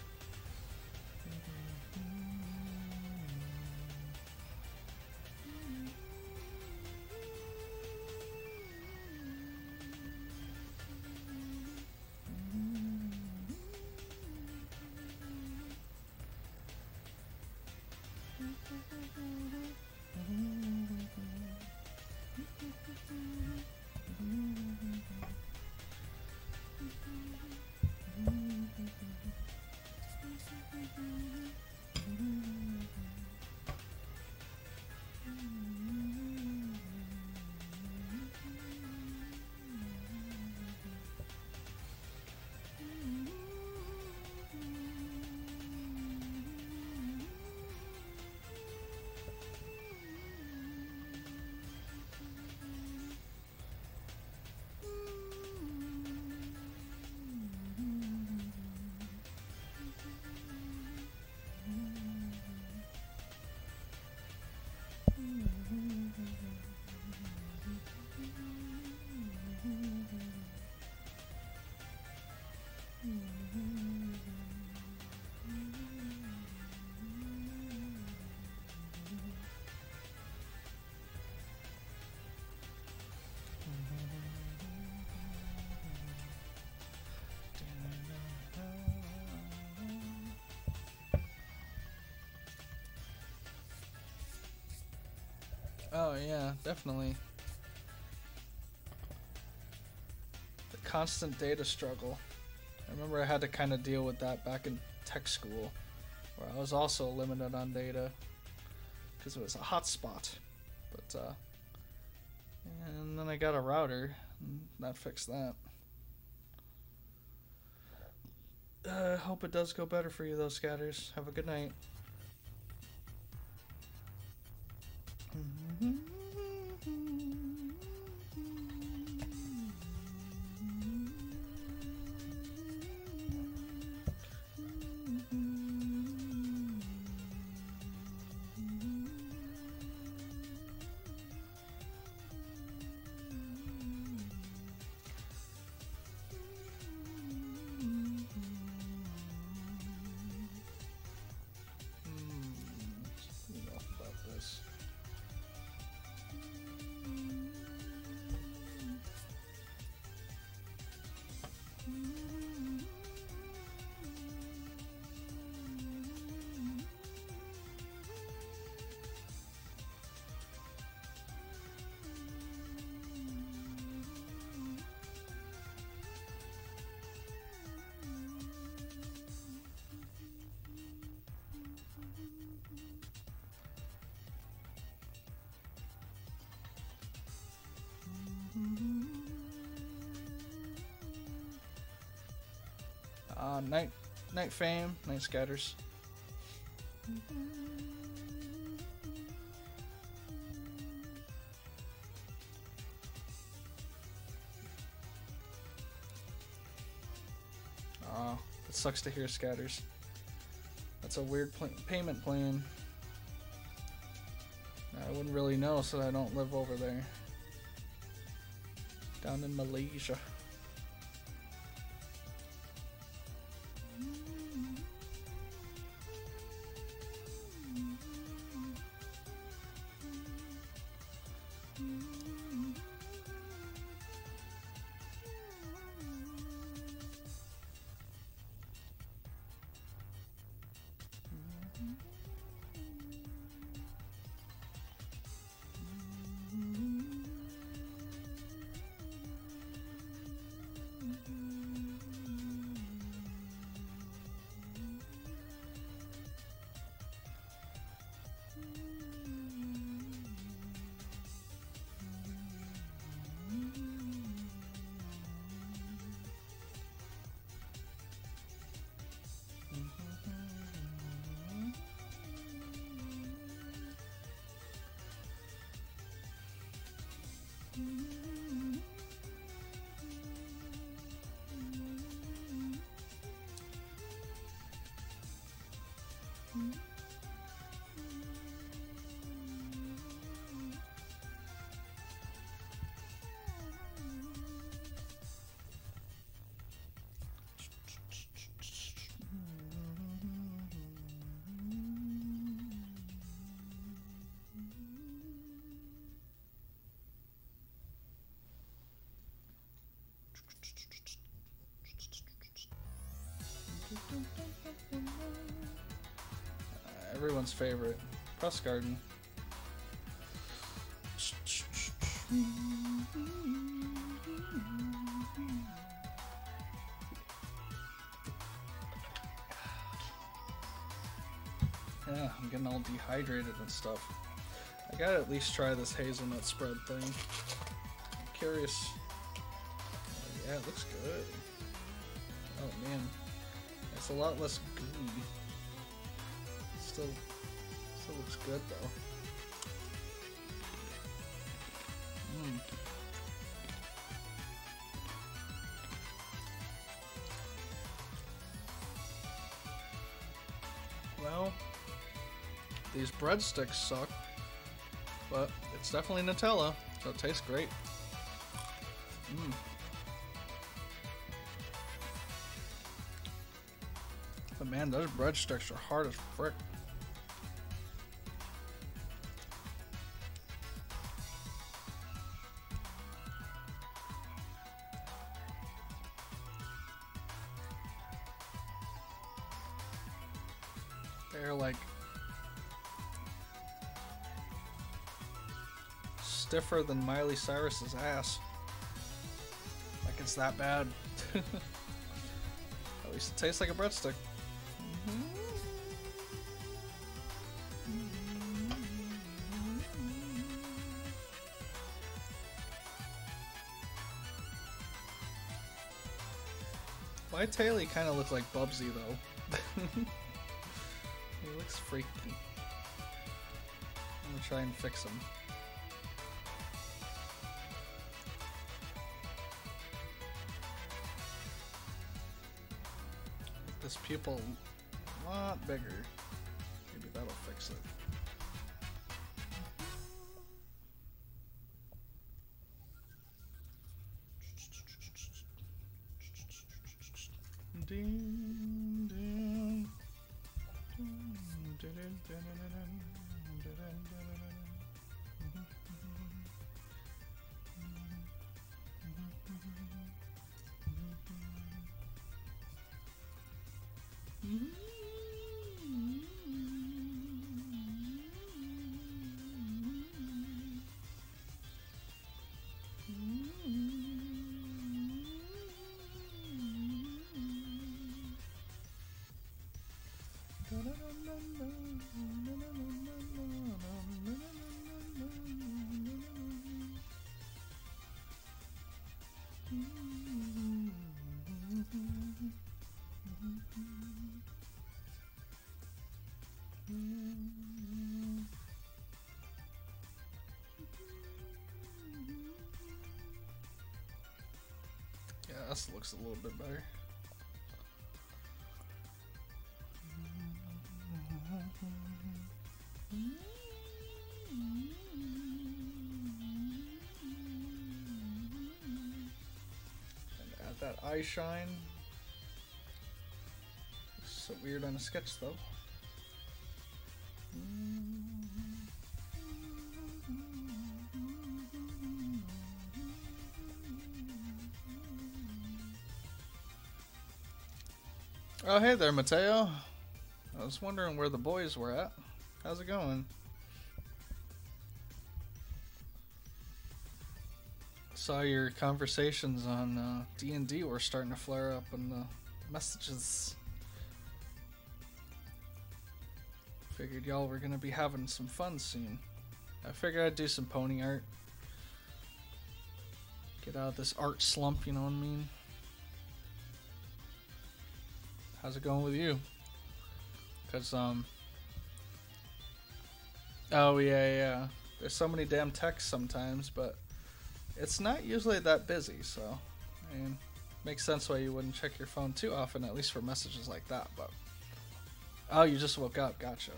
Oh yeah, definitely. The constant data struggle. I remember I had to kind of deal with that back in tech school, where I was also limited on data because it was a hotspot. But and then I got a router, and that fixed that. I hope it does go better for you, though, Scatters. Have a good night. Enough about this. Night fame, night Scatters. Oh, it sucks to hear, Scatters. That's a weird payment plan. I wouldn't really know, so I don't live over there. Down in Malaysia. Everyone's favorite, Press Garden. Yeah, I'm getting all dehydrated and stuff. I gotta at least try this hazelnut spread thing. I'm curious. Yeah, it looks good. Oh man, it's a lot less gooey. Still looks good though. Well, these breadsticks suck, but it's definitely Nutella, so it tastes great. But man, those breadsticks are hard as frick. They're like stiffer than Miley Cyrus's ass. Like it's that bad. At least it tastes like a breadstick. My Taily kind of looks like Bubsy though. He looks freaky. I'm gonna try and fix him. Make this pupil a lot bigger. Maybe that'll fix it. Ding, ding. Yeah, this looks a little bit better. And add that eye shine. It's so weird on a sketch though. Oh, hey there, Mateo. I was wondering where the boys were at. How's it going? Saw your conversations on D&D were starting to flare up in the messages. Figured y'all were gonna be having some fun soon. I figured I'd do some pony art. Get out of this art slump, you know what I mean? How's it going with you? Cause oh yeah, there's so many damn texts sometimes, but it's not usually that busy, so I mean, makes sense why you wouldn't check your phone too often, at least for messages like that. But oh, you just woke up, gotcha.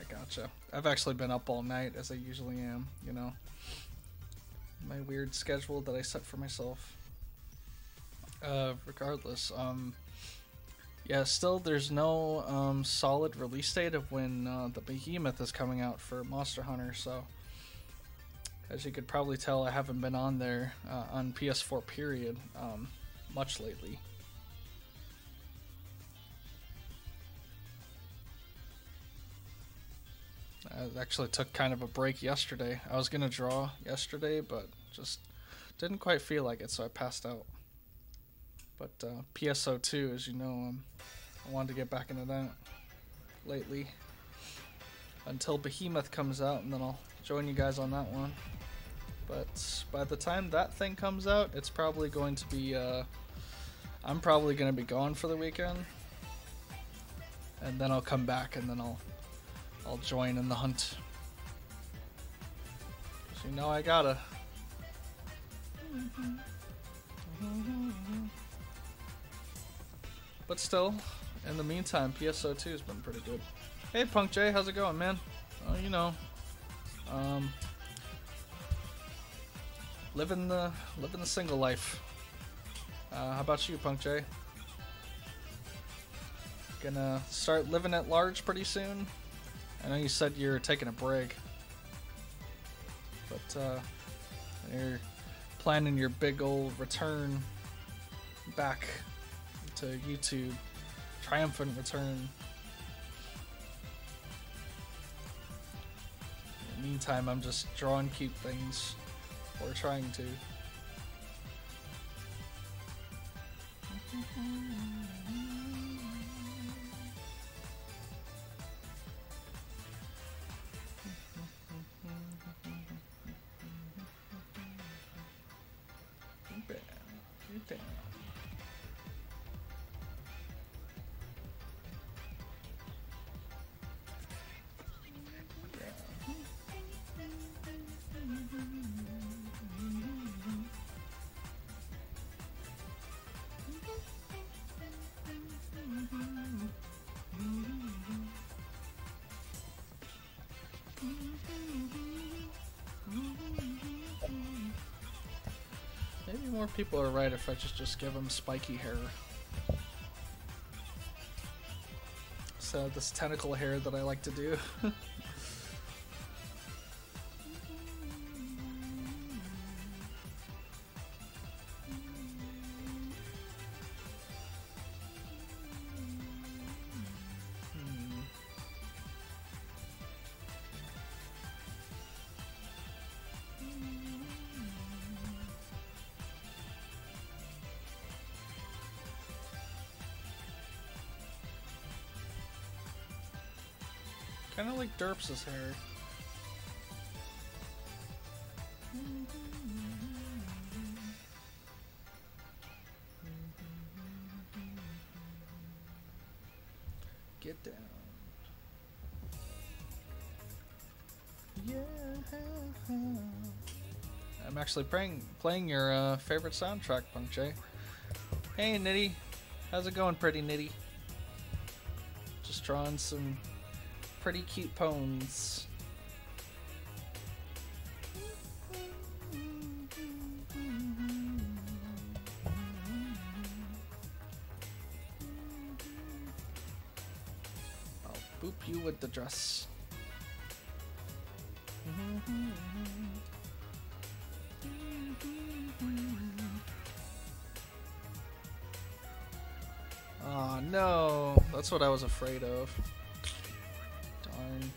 Gotcha. I've actually been up all night, as I usually am, you know, my weird schedule that I set for myself. Regardless, yeah, still there's no solid release date of when the Behemoth is coming out for Monster Hunter, so as you could probably tell, I haven't been on there on PS4 period much lately. I actually took kind of a break yesterday. I was gonna draw yesterday, but just didn't quite feel like it, so I passed out. But PSO2, as you know, I wanted to get back into that lately until Behemoth comes out, and then I'll join you guys on that one. But by the time that thing comes out, it's probably going to be I'm probably going to be gone for the weekend, and then I'll come back, and then I'll join in the hunt. 'Cause you know I gotta. But still, in the meantime, PSO2 has been pretty good. Hey Punk J, how's it going, man? Oh, you know, living the single life. How about you, Punk J? Gonna start living at large pretty soon? I know you said you're taking a break, but you're planning your big old return back to YouTube, triumphant return. Meantime, I'm just drawing cute things. Or trying to. Get down. Maybe more people are right if I just give them spiky hair. So this tentacle hair that I like to do. Kind of like Derp's hair. Get down. Yeah. I'm actually playing your favorite soundtrack, Punk J. Hey, Nitty. How's it going, pretty Nitty? Just drawing some pretty cute pones. I'll boop you with the dress. Oh no, that's what I was afraid of. Darn.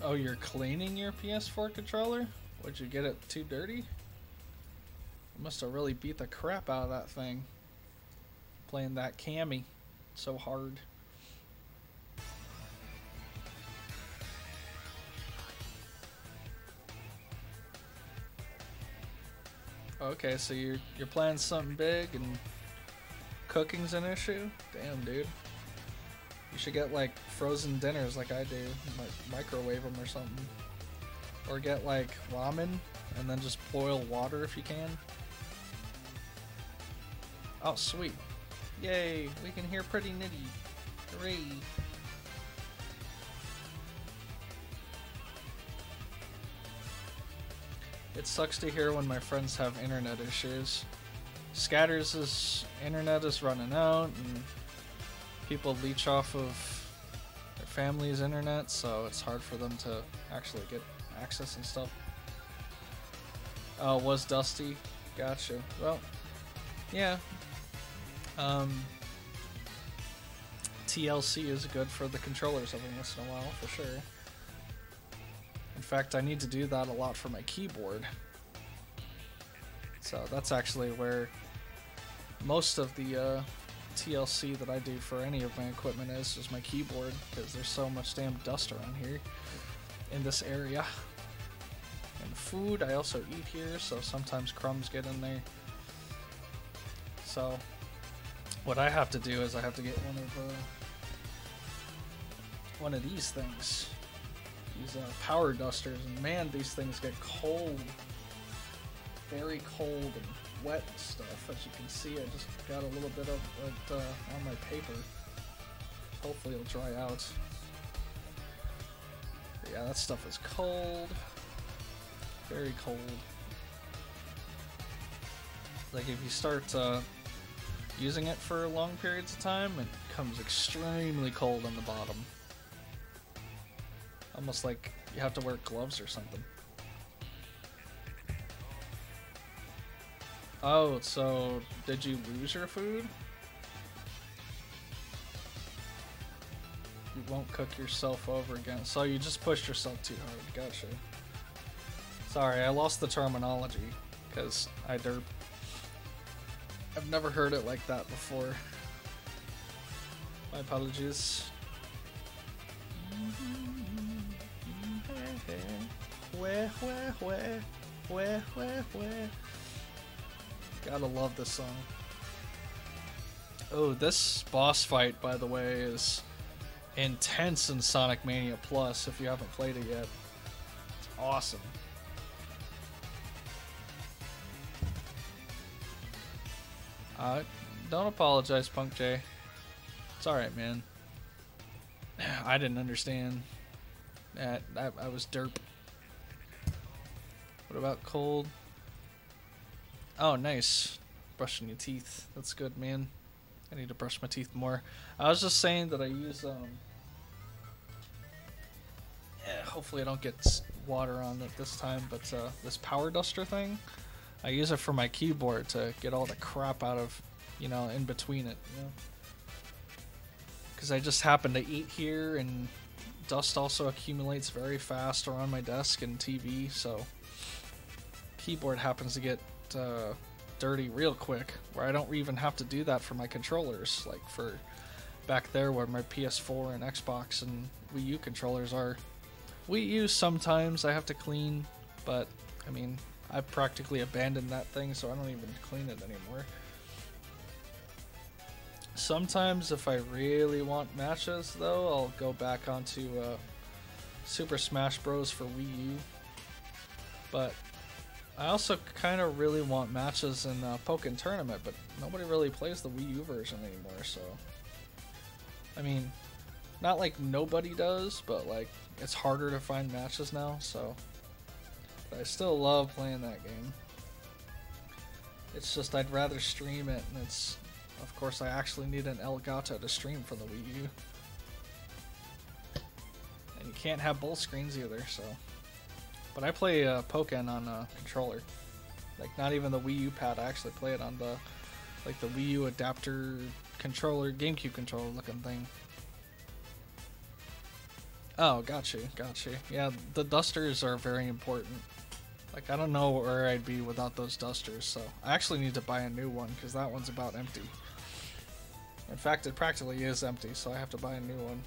Oh, you're cleaning your PS4 controller? Would you get it too dirty? You must have really beat the crap out of that thing. Playing that Cammy so hard. Okay, so you're playing something big and cooking's an issue? Damn, dude. You should get like frozen dinners like I do, like microwave them or something. Or get like ramen and then just boil water if you can. Oh, sweet. Yay, we can hear Pretty Nitty. Hooray. It sucks to hear when my friends have internet issues. Scatters' internet is running out, and people leech off of their family's internet, so it's hard for them to actually get access and stuff. Oh, it was dusty? Gotcha. Well, yeah. TLC is good for the controllers every once in a while, for sure. In fact, I need to do that a lot for my keyboard. So that's actually where most of the TLC that I do for any of my equipment is my keyboard, because there's so much damn dust around here in this area. And food, I also eat here, so sometimes crumbs get in there. So what I have to do is I have to get one of these things, these power dusters, and man, these things get cold, very cold and wet and stuff. As you can see, I just got a little bit of it on my paper. Hopefully it'll dry out. But yeah, that stuff is cold, very cold. Like if you start using it for long periods of time, it becomes extremely cold on the bottom. Almost like you have to wear gloves or something. Oh, so did you lose your food? You won't cook yourself over again. So you just pushed yourself too hard. Gotcha. Sorry, I lost the terminology because I derp. I've never heard it like that before. My apologies. Gotta love this song. Oh, this boss fight, by the way, is intense in Sonic Mania Plus if you haven't played it yet. It's awesome. Don't apologize, Punk J. It's alright, man. I didn't understand. I was derp. What about cold? Oh, nice. Brushing your teeth. That's good, man. I need to brush my teeth more. I was just saying that I use, yeah, hopefully I don't get water on it this time, but this power duster thing, I use it for my keyboard to get all the crap out of, you know, in between it, you know? Because I just happen to eat here, and dust also accumulates very fast around my desk and TV, so keyboard happens to get dirty real quick, where I don't even have to do that for my controllers, like for back there where my PS4 and Xbox and Wii U controllers are. Wii U sometimes I have to clean, but I mean, I've practically abandoned that thing, so I don't even clean it anymore. Sometimes if I really want matches though, I'll go back onto Super Smash Bros. For Wii U, but I also kind of really want matches in Pokken Tournament, but nobody really plays the Wii U version anymore, so I mean, not like nobody does, but like it's harder to find matches now, so but I still love playing that game. It's just I'd rather stream it, and it's, of course, I actually need an Elgato to stream for the Wii U. And you can't have both screens either, so. But I play Pokken on a controller. Like, not even the Wii U pad, I actually play it on the, like, the Wii U adapter controller, GameCube controller looking thing. Oh, got you. Yeah, the dusters are very important. Like, I don't know where I'd be without those dusters, so I actually need to buy a new one, because that one's about empty. In fact, it practically is empty, so I have to buy a new one.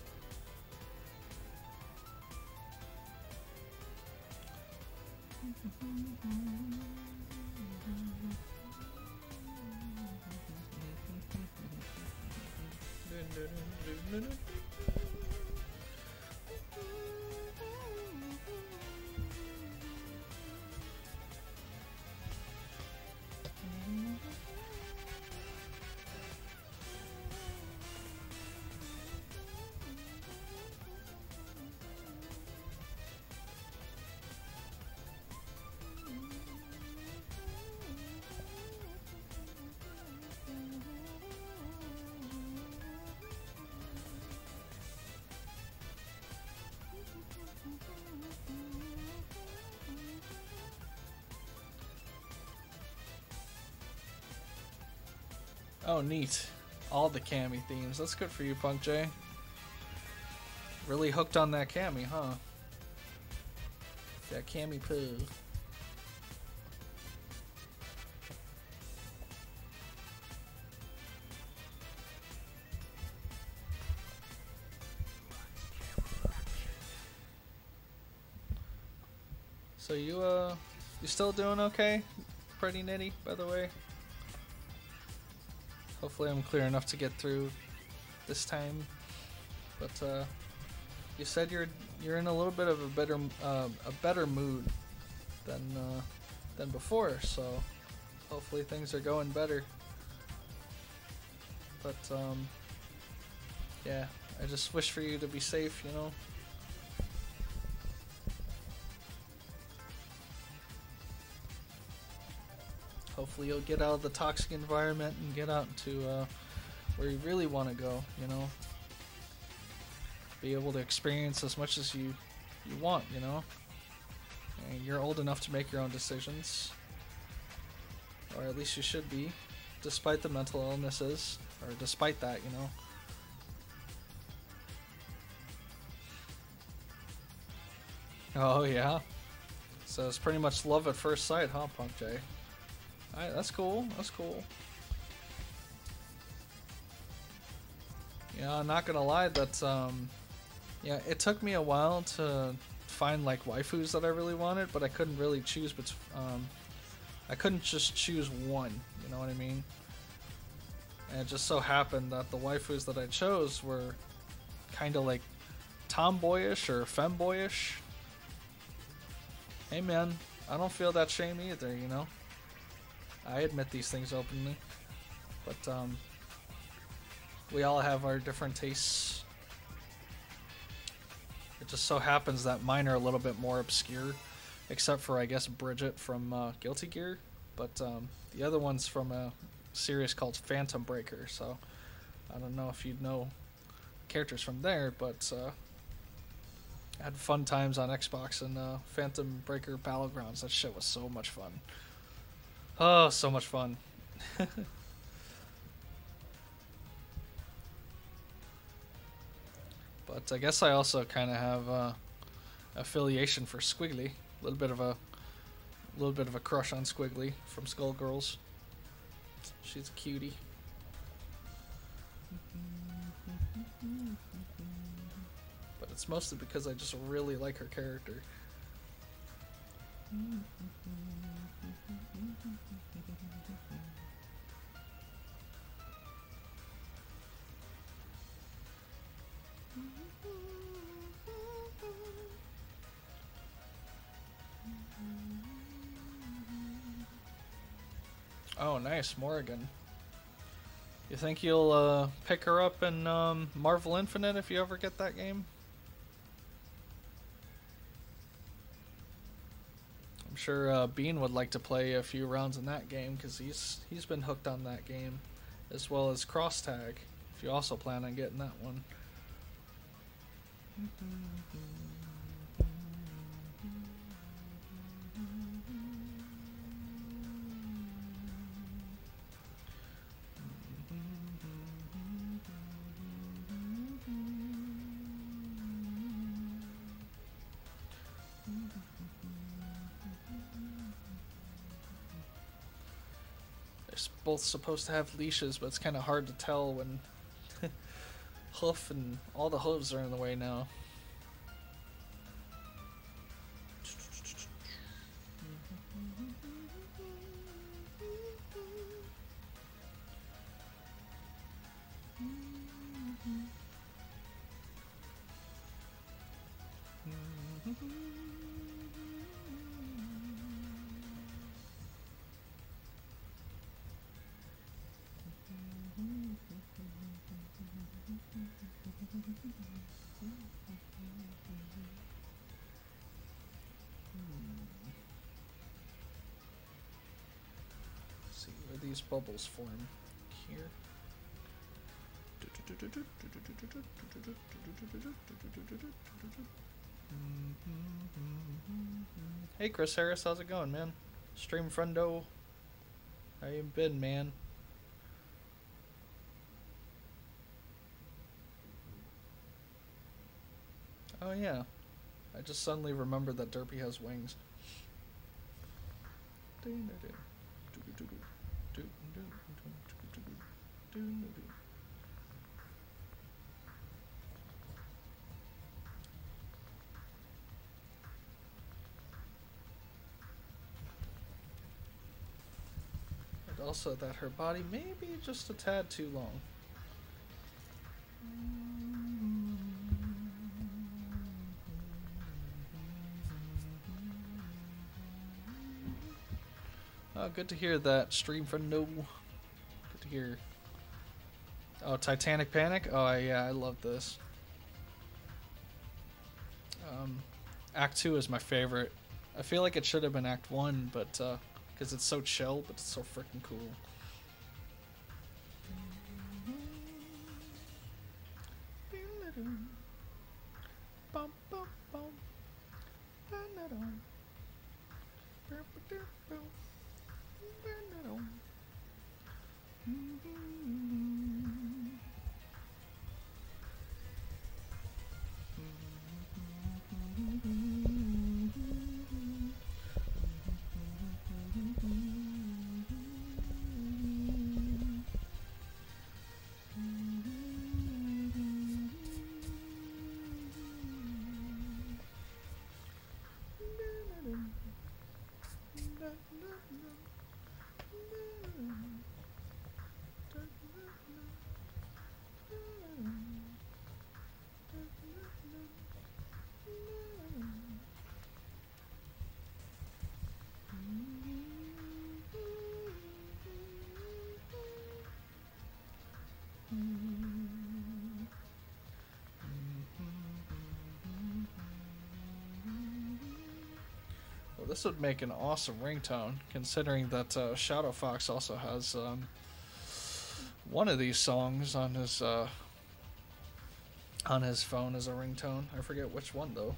Oh, neat. All the Cammy themes. That's good for you, Punk J. Really hooked on that Cammy, huh? That Cammy poo. So you still doing okay? Pretty nitty, by the way. Hopefully I'm clear enough to get through this time. But you said you're in a little bit of a better mood than before, so hopefully things are going better. But yeah, I just wish for you to be safe, you know. Hopefully you'll get out of the toxic environment and get out to where you really want to go, you know. Be able to experience as much as you want, you know. And you're old enough to make your own decisions. Or at least you should be, despite the mental illnesses, or despite that, you know. Oh yeah? So it's pretty much love at first sight, huh, Punk J? Alright, that's cool. That's cool. Yeah, I'm not gonna lie, that's yeah, it took me a while to find like waifus that I really wanted, but I couldn't really choose I couldn't just choose one, you know what I mean? And it just so happened that the waifus that I chose were kinda like tomboyish or femboyish. Hey man, I don't feel that shame either, you know? I admit these things openly, but we all have our different tastes. It just so happens that mine are a little bit more obscure, except for I guess Bridget from Guilty Gear, but the other one's from a series called Phantom Breaker, so I don't know if you'd know characters from there, but I had fun times on Xbox and Phantom Breaker Battlegrounds. That shit was so much fun. Oh, so much fun. But I guess I also kind of have affiliation for Squiggly. A little bit of a crush on Squiggly from Skullgirls. She's a cutie. But it's mostly because I just really like her character. Oh, nice, Morrigan. You think you'll pick her up in Marvel Infinite if you ever get that game? I'm sure Bean would like to play a few rounds in that game because he's been hooked on that game, as well as Cross Tag. If you also plan on getting that one. Both supposed to have leashes, but it's kind of hard to tell when Hoof and all the hooves are in the way now. See where these bubbles form here. Hey Chris Harris, how's it going, man? Stream friendo. How you been, man? Oh yeah, I just suddenly remembered that Derpy has wings. And also that her body may be just a tad too long. Oh, good to hear that stream for no. Good to hear. Oh, Titanic Panic? Oh, yeah, I love this. Act 2 is my favorite. I feel like it should have been Act 1, but, because it's so chill, but it's so freaking cool. Well, this would make an awesome ringtone, considering that Shadow Fox also has one of these songs on his phone as a ringtone. I forget which one though.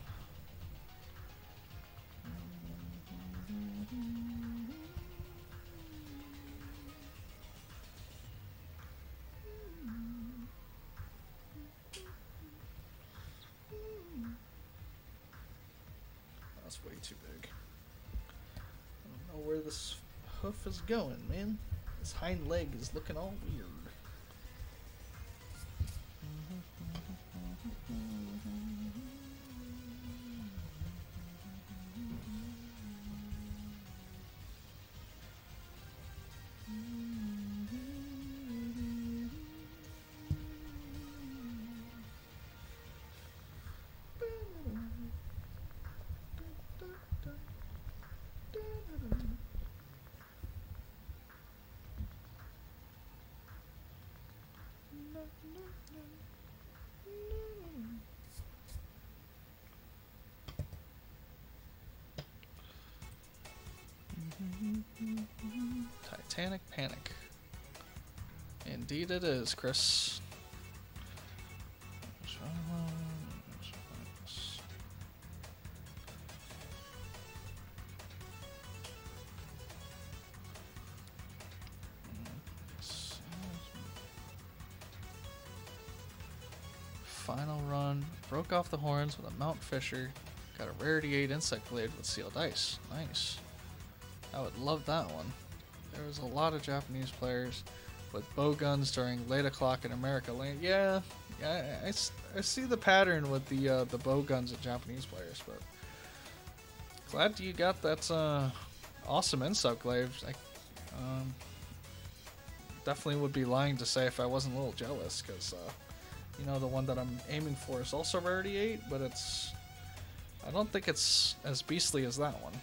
That's way too big. I don't know where this hoof is going, man. This hind leg is looking all weird. Titanic Panic. Indeed it is, Chris. Final run. Broke off the horns with a Mount Fisher. Got a rarity 8 insect blade with sealed ice. Nice. I would love that one. There was a lot of Japanese players with bow guns during late o'clock in America. Yeah, I see the pattern with the bow guns of Japanese players, but glad you got that awesome insect glaive. I definitely would be lying to say if I wasn't a little jealous, because you know, the one that I'm aiming for is also rarity 8, but I don't think it's as beastly as that one.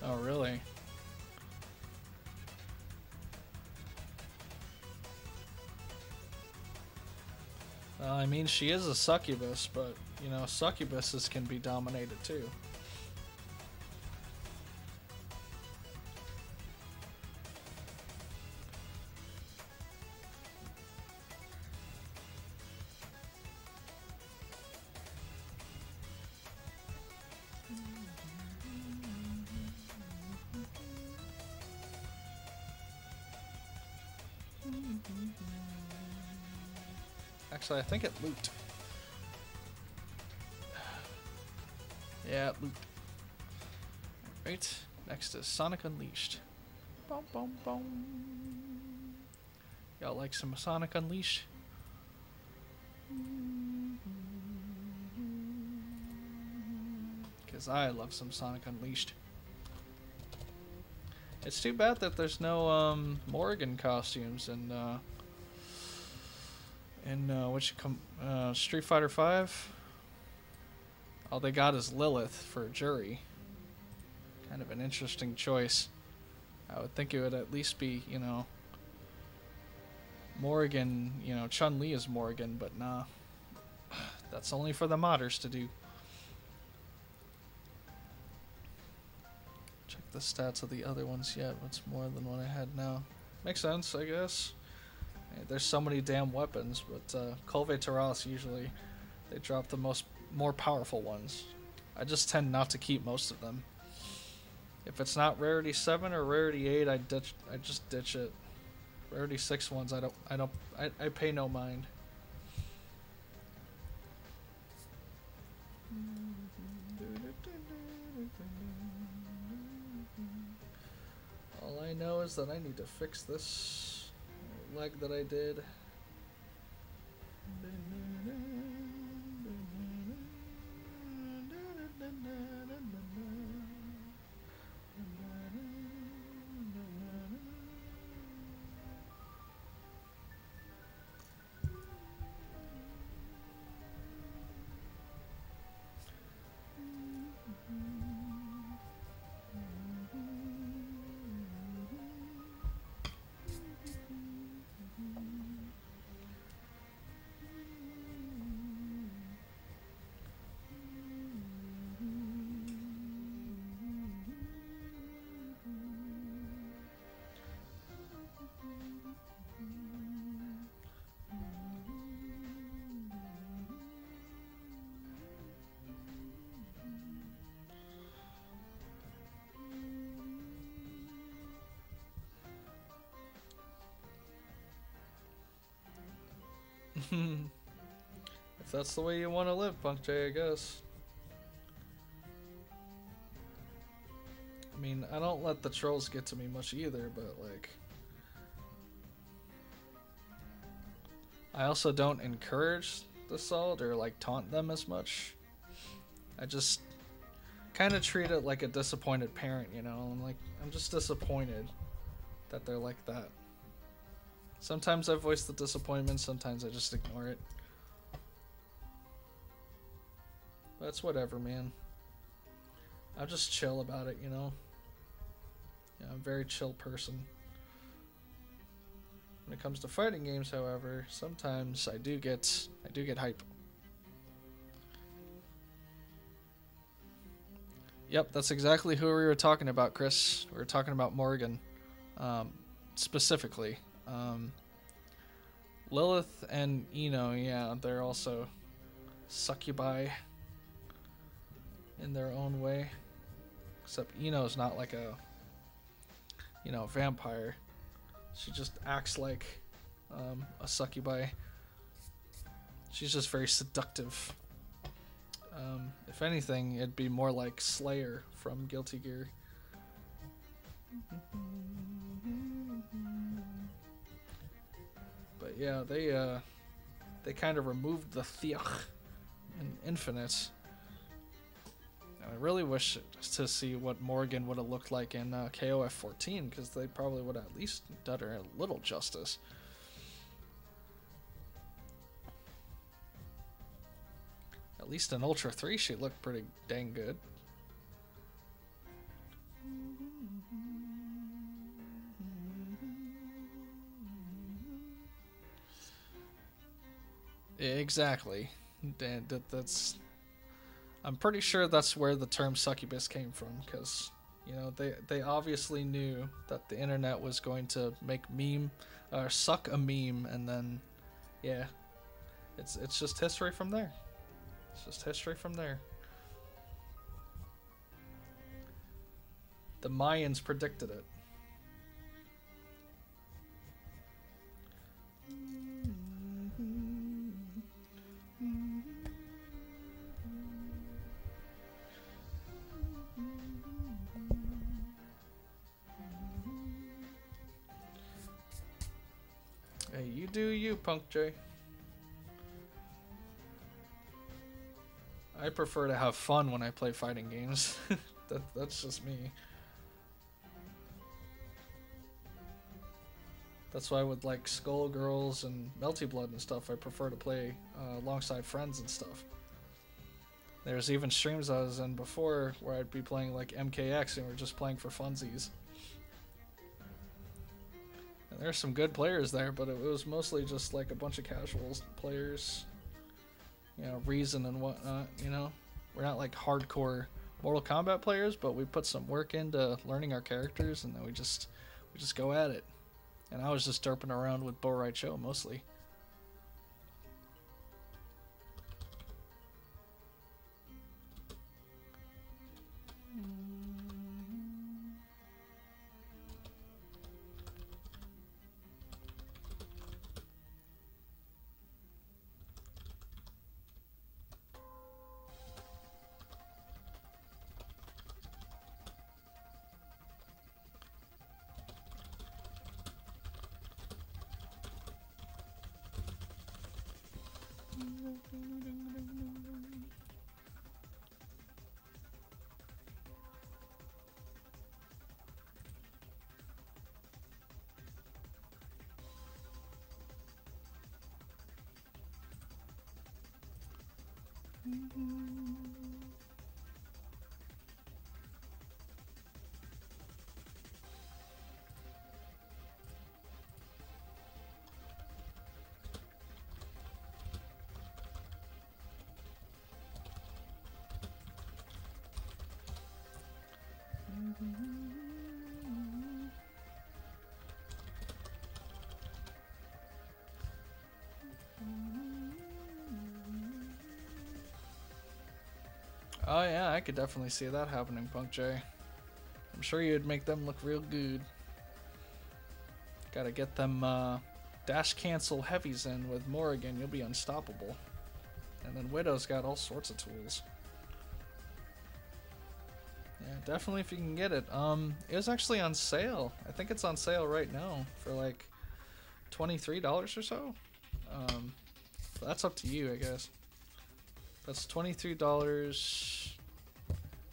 Oh, really? Well, I mean, she is a succubus, but, you know, succubuses can be dominated too. Actually, I think it looped. Yeah, it looped. Right. Next is Sonic Unleashed. Boom, boom, boom. Y'all like some Sonic Unleashed? Because I love some Sonic Unleashed. It's too bad that there's no Morrigan costumes in Street Fighter 5. All they got is Lilith for jury. Kind of an interesting choice. I would think it would at least be, you know, Morrigan, you know, Chun-Li is Morrigan, but nah. That's only for the modders to do. Check the stats of the other ones yet. What's more than what I had now? Makes sense, I guess. There's so many damn weapons, but Colve Terras usually they drop the more powerful ones. I just tend not to keep most of them. If it's not rarity 7 or rarity 8, I just ditch it. Rarity 6 ones, I pay no mind. All I know is that I need to fix this leg that I did. If that's the way you want to live, Punk J, I guess. I mean, I don't let the trolls get to me much either, but like, I also don't encourage the salt or like taunt them as much. I just kind of treat it like a disappointed parent, you know? I'm just disappointed that they're like that. Sometimes I voice the disappointment, sometimes I just ignore it. That's whatever, man. I'm just chill about it, you know? Yeah, I'm a very chill person. When it comes to fighting games, however, sometimes I do get hype. Yep, that's exactly who we were talking about, Chris. We were talking about Morgan, specifically. Lilith and Eno, yeah, they're also succubi in their own way. Except Eno's not like a, you know, vampire. She just acts like a succubi. She's just very seductive. If anything, it'd be more like Slayer from Guilty Gear. But yeah, they kind of removed the Thiach in Infinite. And I really wish to see what Morgan would have looked like in KOF 14, because they probably would have at least done her a little justice. At least in Ultra 3, she looked pretty dang good. Exactly. That's. I'm pretty sure that's where the term succubus came from, because, you know, they obviously knew that the internet was going to make suck a meme, and then, yeah, it's just history from there. It's just history from there. The Mayans predicted it. do you, Punk J. I prefer to have fun when I play fighting games. That's just me. That's why with like Skullgirls and Melty Blood and stuff, I prefer to play alongside friends and stuff. There's even streams I was in before where I'd be playing like MKX and we're just playing for funsies. And there's some good players there, but it was mostly just like a bunch of casual players. You know, Reason and whatnot, you know? We're not like hardcore Mortal Kombat players, but we put some work into learning our characters and then we just go at it. And I was just derping around with Bo Right Show mostly. Oh yeah, I could definitely see that happening, Punk J. I'm sure you'd make them look real good. Gotta get them dash cancel heavies in with Morrigan, you'll be unstoppable. And then Widow's got all sorts of tools. Yeah, definitely if you can get it. It was actually on sale. I think it's on sale right now for like $23 or so. That's up to you, I guess. That's $23.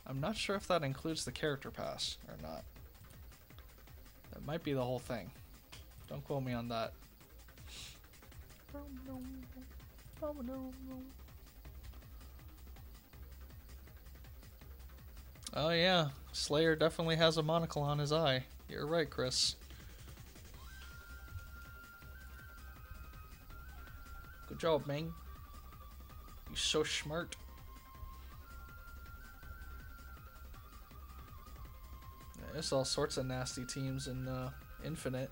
I'm not sure if that includes the character pass or not. That might be the whole thing. Don't quote me on that. Oh yeah, Slayer definitely has a monocle on his eye. You're right, Chris. Good job, man. You're so smart. There's all sorts of nasty teams in Infinite.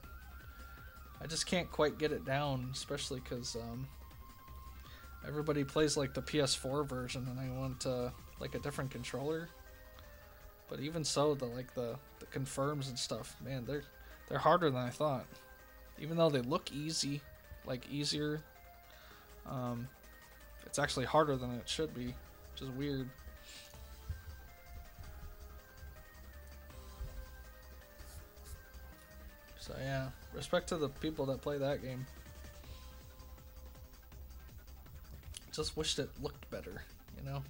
I just can't quite get it down, especially because everybody plays like the PS4 version, and I want like a different controller. But even so, the confirms and stuff, man, they're harder than I thought. Even though they look easy, like easier, it's actually harder than it should be, which is weird. So yeah, respect to the people that play that game. Just wished it looked better, you know?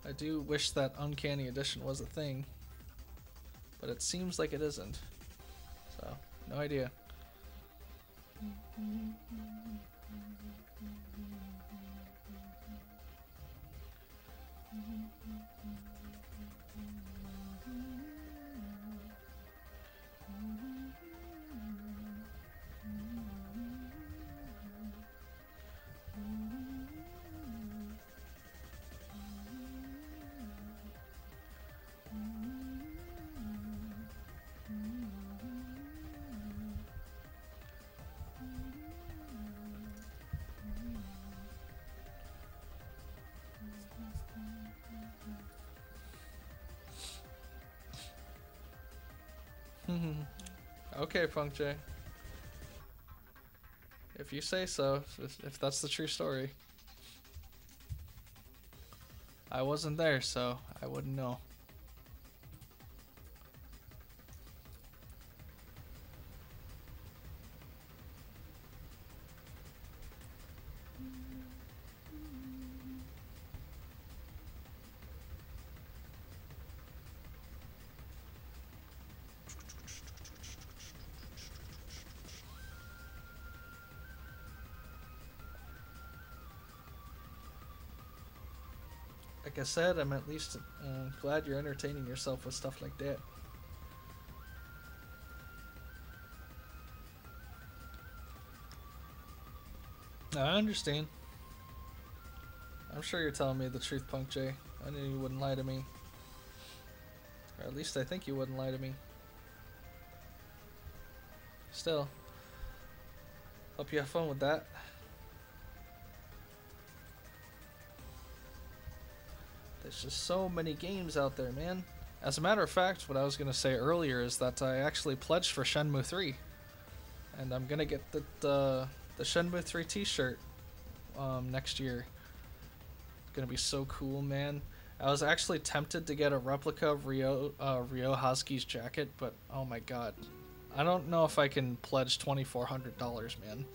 I do wish that Uncanny Edition was a thing, but it seems like it isn't. So, no idea. Okay, Punk J. If you say so, if that's the true story. I wasn't there, so I wouldn't know. like I said, I'm at least glad you're entertaining yourself with stuff like that. I understand. I'm sure you're telling me the truth, Punk J. I knew you wouldn't lie to me. Or at least I think you wouldn't lie to me. Still, hope you have fun with that. There's just so many games out there, man. As a matter of fact, what I was going to say earlier is that I actually pledged for Shenmue 3. And I'm going to get the Shenmue 3 t-shirt next year. It's going to be so cool, man. I was actually tempted to get a replica of Ryo HUGZ's jacket, but oh my god. I don't know if I can pledge $2,400, man.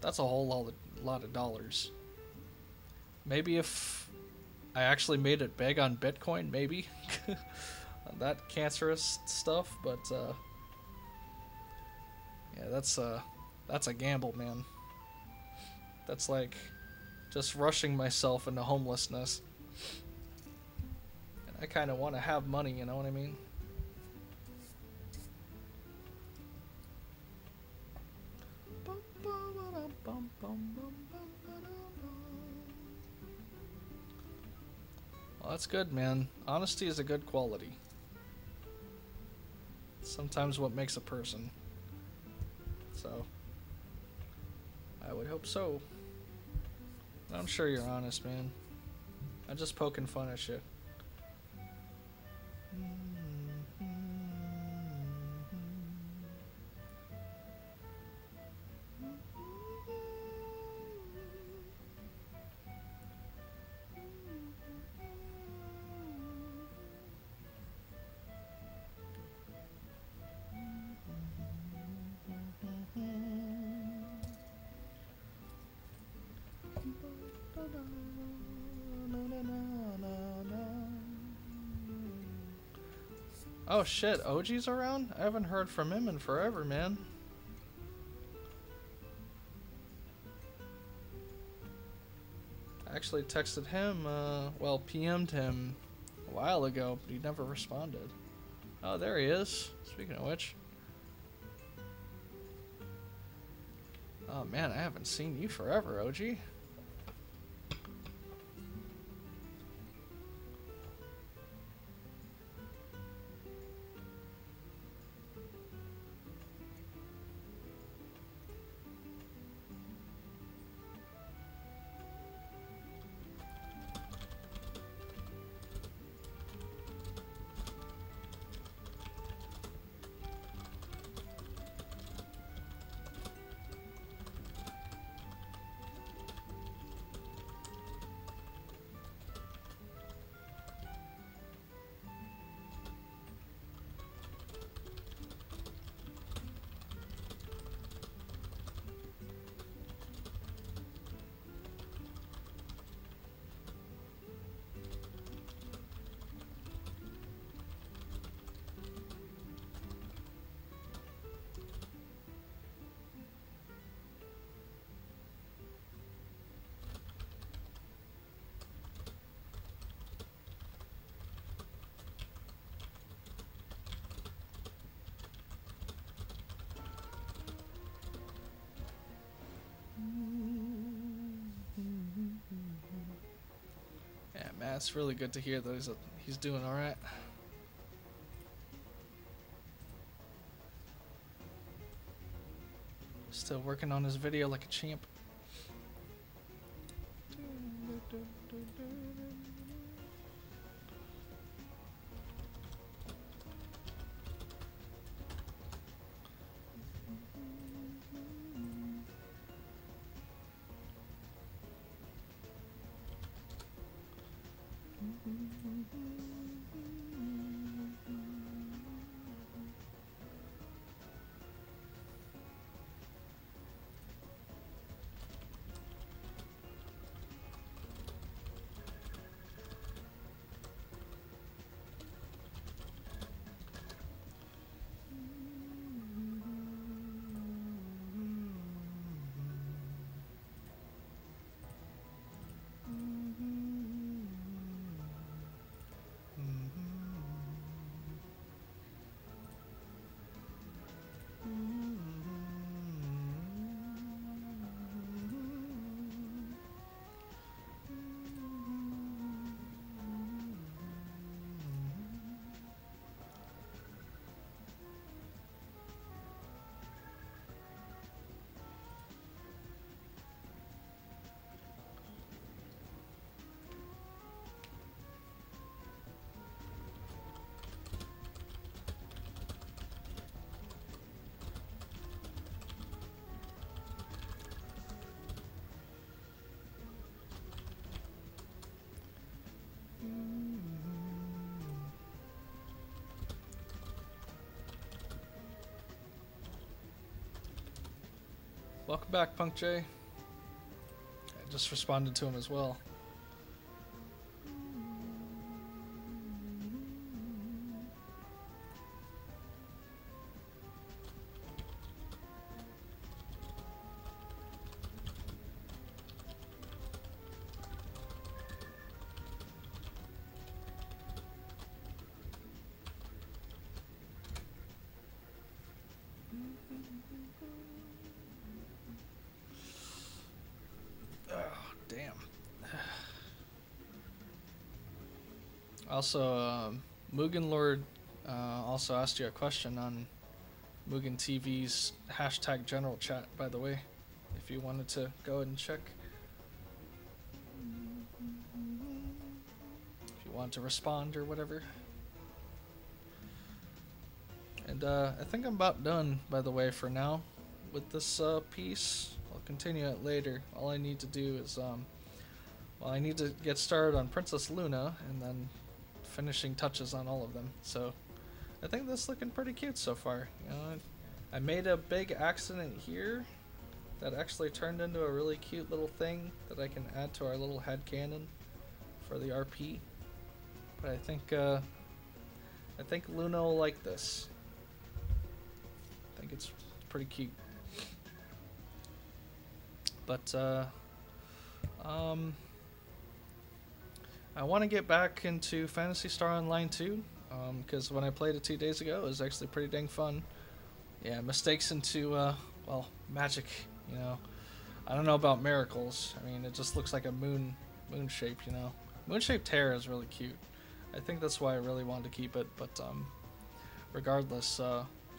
That's a whole lot of dollars. Maybe if I actually made it big on Bitcoin, maybe. That cancerous stuff, but yeah, that's a gamble, man. That's like just rushing myself into homelessness. And I kind of want to have money, you know what I mean? Well, that's good, man. Honesty is a good quality. Sometimes what makes a person. So, I would hope so. I'm sure you're honest, man. I'm just poking fun at shit. Oh shit, OG's around? I haven't heard from him in forever, man. I actually texted him, well, PM'd him a while ago, but he never responded. Oh, there he is. Speaking of which. Oh man, I haven't seen you forever, OG. Yeah, man, it's really good to hear that he's doing alright. Still working on his video like a champ. Welcome back, Punk J. I just responded to him as well. Also, Mugen Lord also asked you a question on Mugen TV's hashtag general chat, by the way, if you wanted to go ahead and check. If you want to respond or whatever. And I think I'm about done, by the way, for now with this piece. I'll continue it later. All I need to do is, well, I need to get started on Princess Luna, and then finishing touches on all of them. So I think this is looking pretty cute so far. You know, I made a big accident here that actually turned into a really cute little thing that I can add to our little head cannon for the RP. But I think Luna will like this. I think it's pretty cute. But I want to get back into Phantasy Star Online 2, because when I played it 2 days ago, it was actually pretty dang fun. Yeah, mistakes into, well, magic, you know. I don't know about miracles. I mean, it just looks like a moon shape, you know. Moon-shaped hair is really cute. I think that's why I really wanted to keep it, but regardless,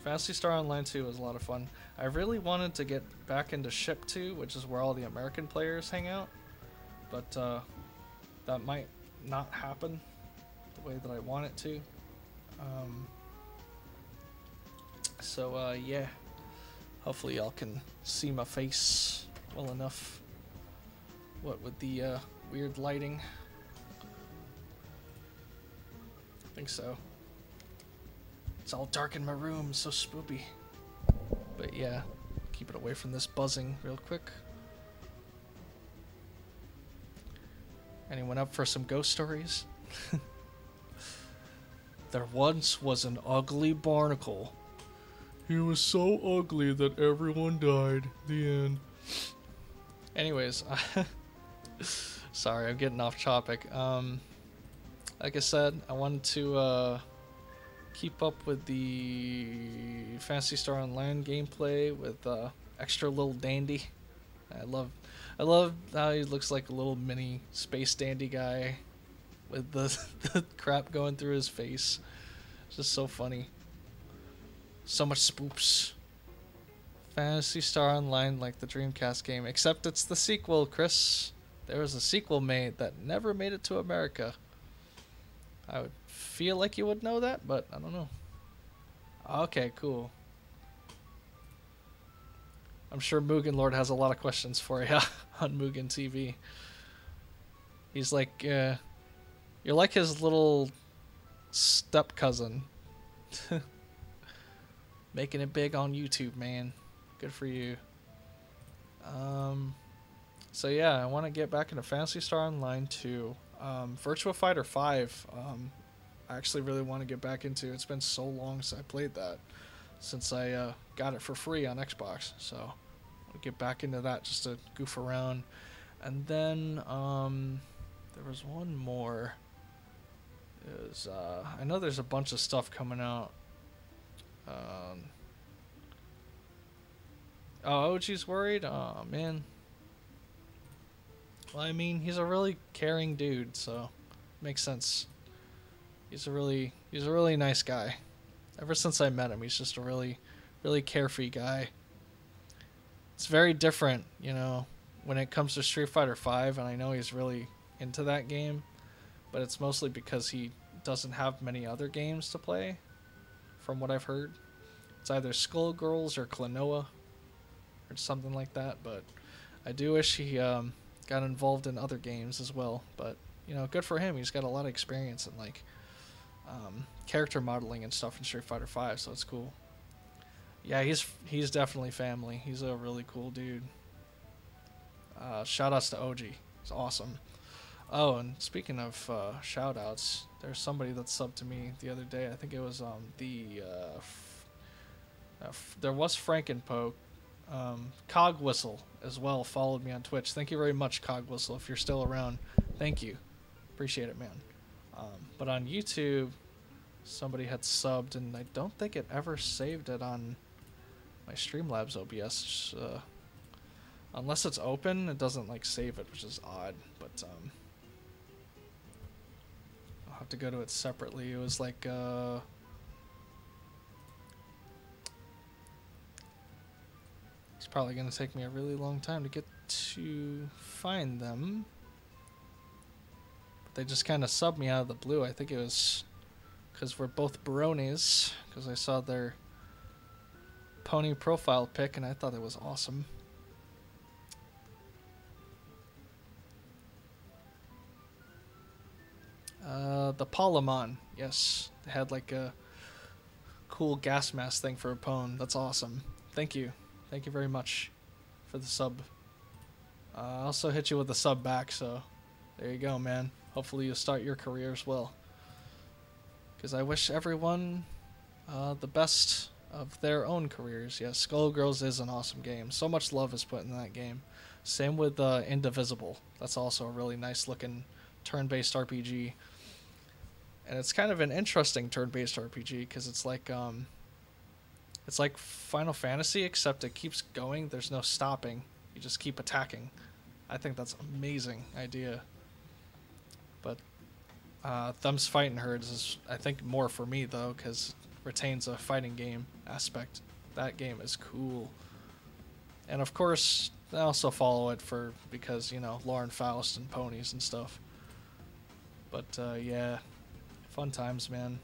Phantasy Star Online 2 was a lot of fun. I really wanted to get back into Ship 2, which is where all the American players hang out, but that might not happen the way that I want it to. So yeah, hopefully y'all can see my face well enough, what with the weird lighting. I think so. It's all dark in my room, so spoopy. But yeah, keep it away from this buzzing real quick. Anyone up for some ghost stories? There once was an ugly barnacle. He was so ugly that everyone died. The end. Anyways, sorry, I'm getting off topic. Like I said, I wanted to keep up with the Phantasy Star Online gameplay with extra little dandy. I love how he looks like a little mini space dandy guy with the crap going through his face. It's just so funny. So much spoops. Phantasy Star Online, like the Dreamcast game, except it's the sequel, Chris. There was a sequel made that never made it to America. I would feel like you would know that, but I don't know. Okay, cool. I'm sure Mugen Lord has a lot of questions for you on Mugen TV. He's like, you're like his little step cousin. Making it big on YouTube, man. Good for you. So yeah, I want to get back into Phantasy Star Online 2. Virtua Fighter 5, I actually really want to get back into. It's been so long since I played that, since I got it for free on Xbox. So I'll get back into that just to goof around. And then there was one more. It was, I know there's a bunch of stuff coming out. Oh, OG's worried? Oh, man. Well, I mean, he's a really caring dude, so makes sense. He's a really nice guy. Ever since I met him, he's just a really carefree guy. It's very different, you know, when it comes to Street Fighter V, and I know he's really into that game, but it's mostly because he doesn't have many other games to play, from what I've heard. It's either Skullgirls or Klonoa, or something like that, but I do wish he got involved in other games as well. But, you know, good for him. He's got a lot of experience in, like, character modeling and stuff in Street Fighter V, so it's cool. Yeah, he's definitely family. He's a really cool dude. Shout outs to OG. He's awesome. Oh, and speaking of shout outs, there's somebody that subbed to me the other day. I think it was there was Frankenpoke. Cog Whistle as well followed me on Twitch. Thank you very much, Cog Whistle. If you're still around, thank you. Appreciate it, man. But on YouTube, somebody had subbed, and I don't think it ever saved it on my Streamlabs OBS. Unless it's open, it doesn't like save it, which is odd. But I'll have to go to it separately. It was like it's probably gonna take me a really long time to get to find them. But they just kind of subbed me out of the blue. I think it was because we're both bronies. Because I saw their pony profile pic and I thought it was awesome. The Polymon, yes. They had like a cool gas mask thing for a pone. That's awesome. Thank you. Thank you very much for the sub. I also hit you with the sub back, so there you go, man. Hopefully you'll start your career as well. Because I wish everyone the best of their own careers. Yes, Skullgirls is an awesome game. So much love is put in that game. Same with Indivisible. That's also a really nice looking turn-based RPG. And it's kind of an interesting turn-based RPG because it's like Final Fantasy, except it keeps going. There's no stopping. You just keep attacking. I think that's an amazing idea. But Thumbs Fighting Herds is, I think, more for me, though, because it retains a fighting game aspect. That game is cool. And, of course, I also follow it because, you know, Lauren Faust and ponies and stuff. But, yeah, fun times, man.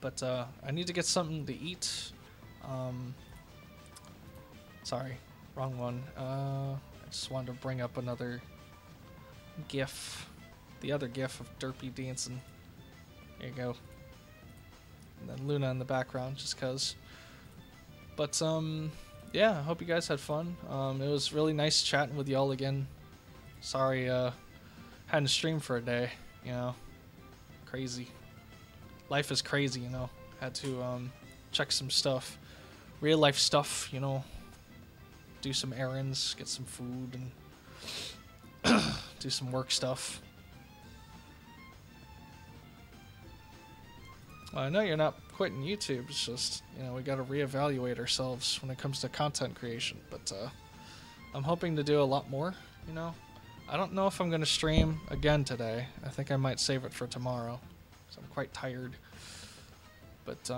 But I need to get something to eat. Sorry, wrong one. I just wanted to bring up another GIF. The other GIF of Derpy dancing. There you go. And then Luna in the background, just cause. But, yeah, I hope you guys had fun. It was really nice chatting with y'all again. Sorry, hadn't streamed for a day, you know. Crazy. Life is crazy, you know. Had to check some stuff, real life stuff, you know. Do some errands, get some food, and do some work stuff. Well, I know you're not quitting YouTube. It's just, you know, we got to reevaluate ourselves when it comes to content creation. But I'm hoping to do a lot more, you know. I don't know if I'm going to stream again today. I think I might save it for tomorrow. I'm quite tired. But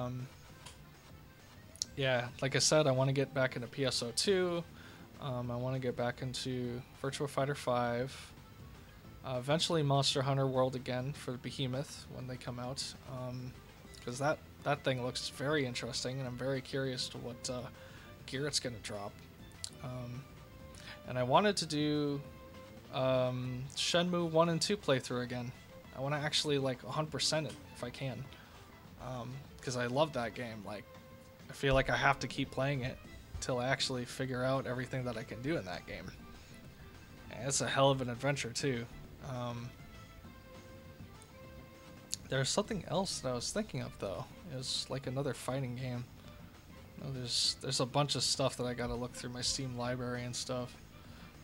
yeah, like I said, I want to get back into PSO2. I want to get back into Virtua Fighter 5. Eventually Monster Hunter World again for the Behemoth when they come out. Because that thing looks very interesting, and I'm very curious to what gear it's going to drop. And I wanted to do Shenmue 1 and 2 playthrough again. I want to actually like 100% it if I can, because I love that game. Like, I feel like I have to keep playing it till I actually figure out everything that I can do in that game. And it's a hell of an adventure too. There's something else that I was thinking of though. It was like another fighting game. You know, there's a bunch of stuff that I gotta look through my Steam library and stuff.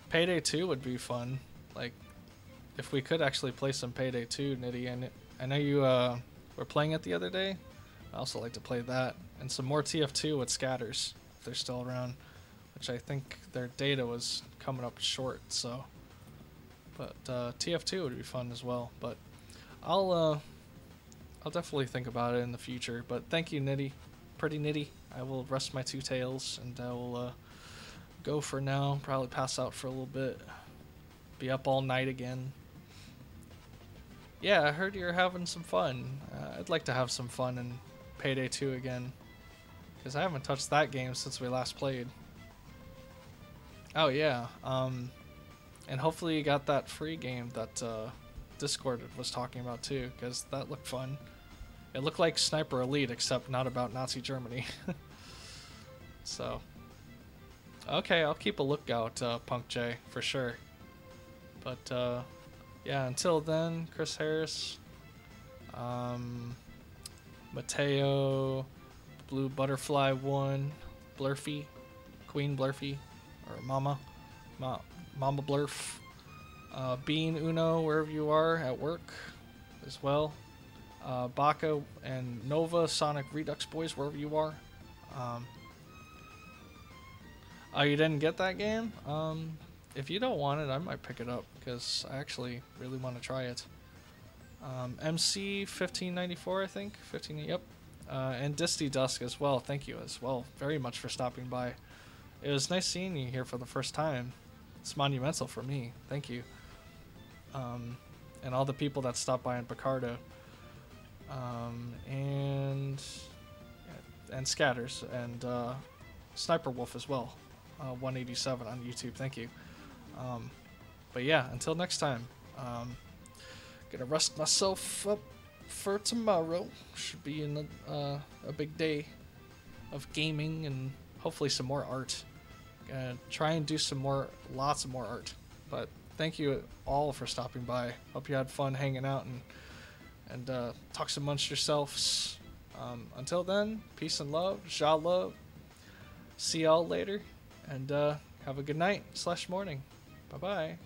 Payday 2 would be fun. Like, if we could actually play some Payday 2, Nitty, and I know you were playing it the other day. I also like to play that. And some more TF2 with Scatters, if they're still around. Which I think their data was coming up short, so. But TF2 would be fun as well. But I'll definitely think about it in the future. But thank you, Nitty. Pretty Nitty. I will rest my two tails, and I will go for now. Probably pass out for a little bit. Be up all night again. Yeah, I heard you're having some fun. I'd like to have some fun in Payday 2 again. Because I haven't touched that game since we last played. Oh yeah, and hopefully you got that free game that Discord was talking about too, because that looked fun. It looked like Sniper Elite, except not about Nazi Germany. So, okay, I'll keep a lookout, Punk J, for sure. But, yeah, until then, Chris Harris, Mateo, Blue Butterfly 1, Blurfy, Queen Blurfy, or Mama Blurf, Bean Uno, wherever you are at work as well, Baka and Nova, Sonic Redux Boys, wherever you are. Oh, you didn't get that game? If you don't want it, I might pick it up, because I actually really want to try it. MC 1594, I think. 15, yep. And Disty Dusk as well. Thank you as well very much for stopping by. It was nice seeing you here for the first time. It's monumental for me. Thank you. And all the people that stopped by in Picardo. And Scatters and Sniper Wolf as well. 187 on YouTube. Thank you. But yeah, until next time. Gonna rest myself up for tomorrow. Should be in a big day of gaming and hopefully some more art. Gonna try and do lots of more art. But thank you all for stopping by. Hope you had fun hanging out and talk amongst yourselves. Until then, peace and love, Ja love. See y'all later, and have a good night / morning. Bye bye.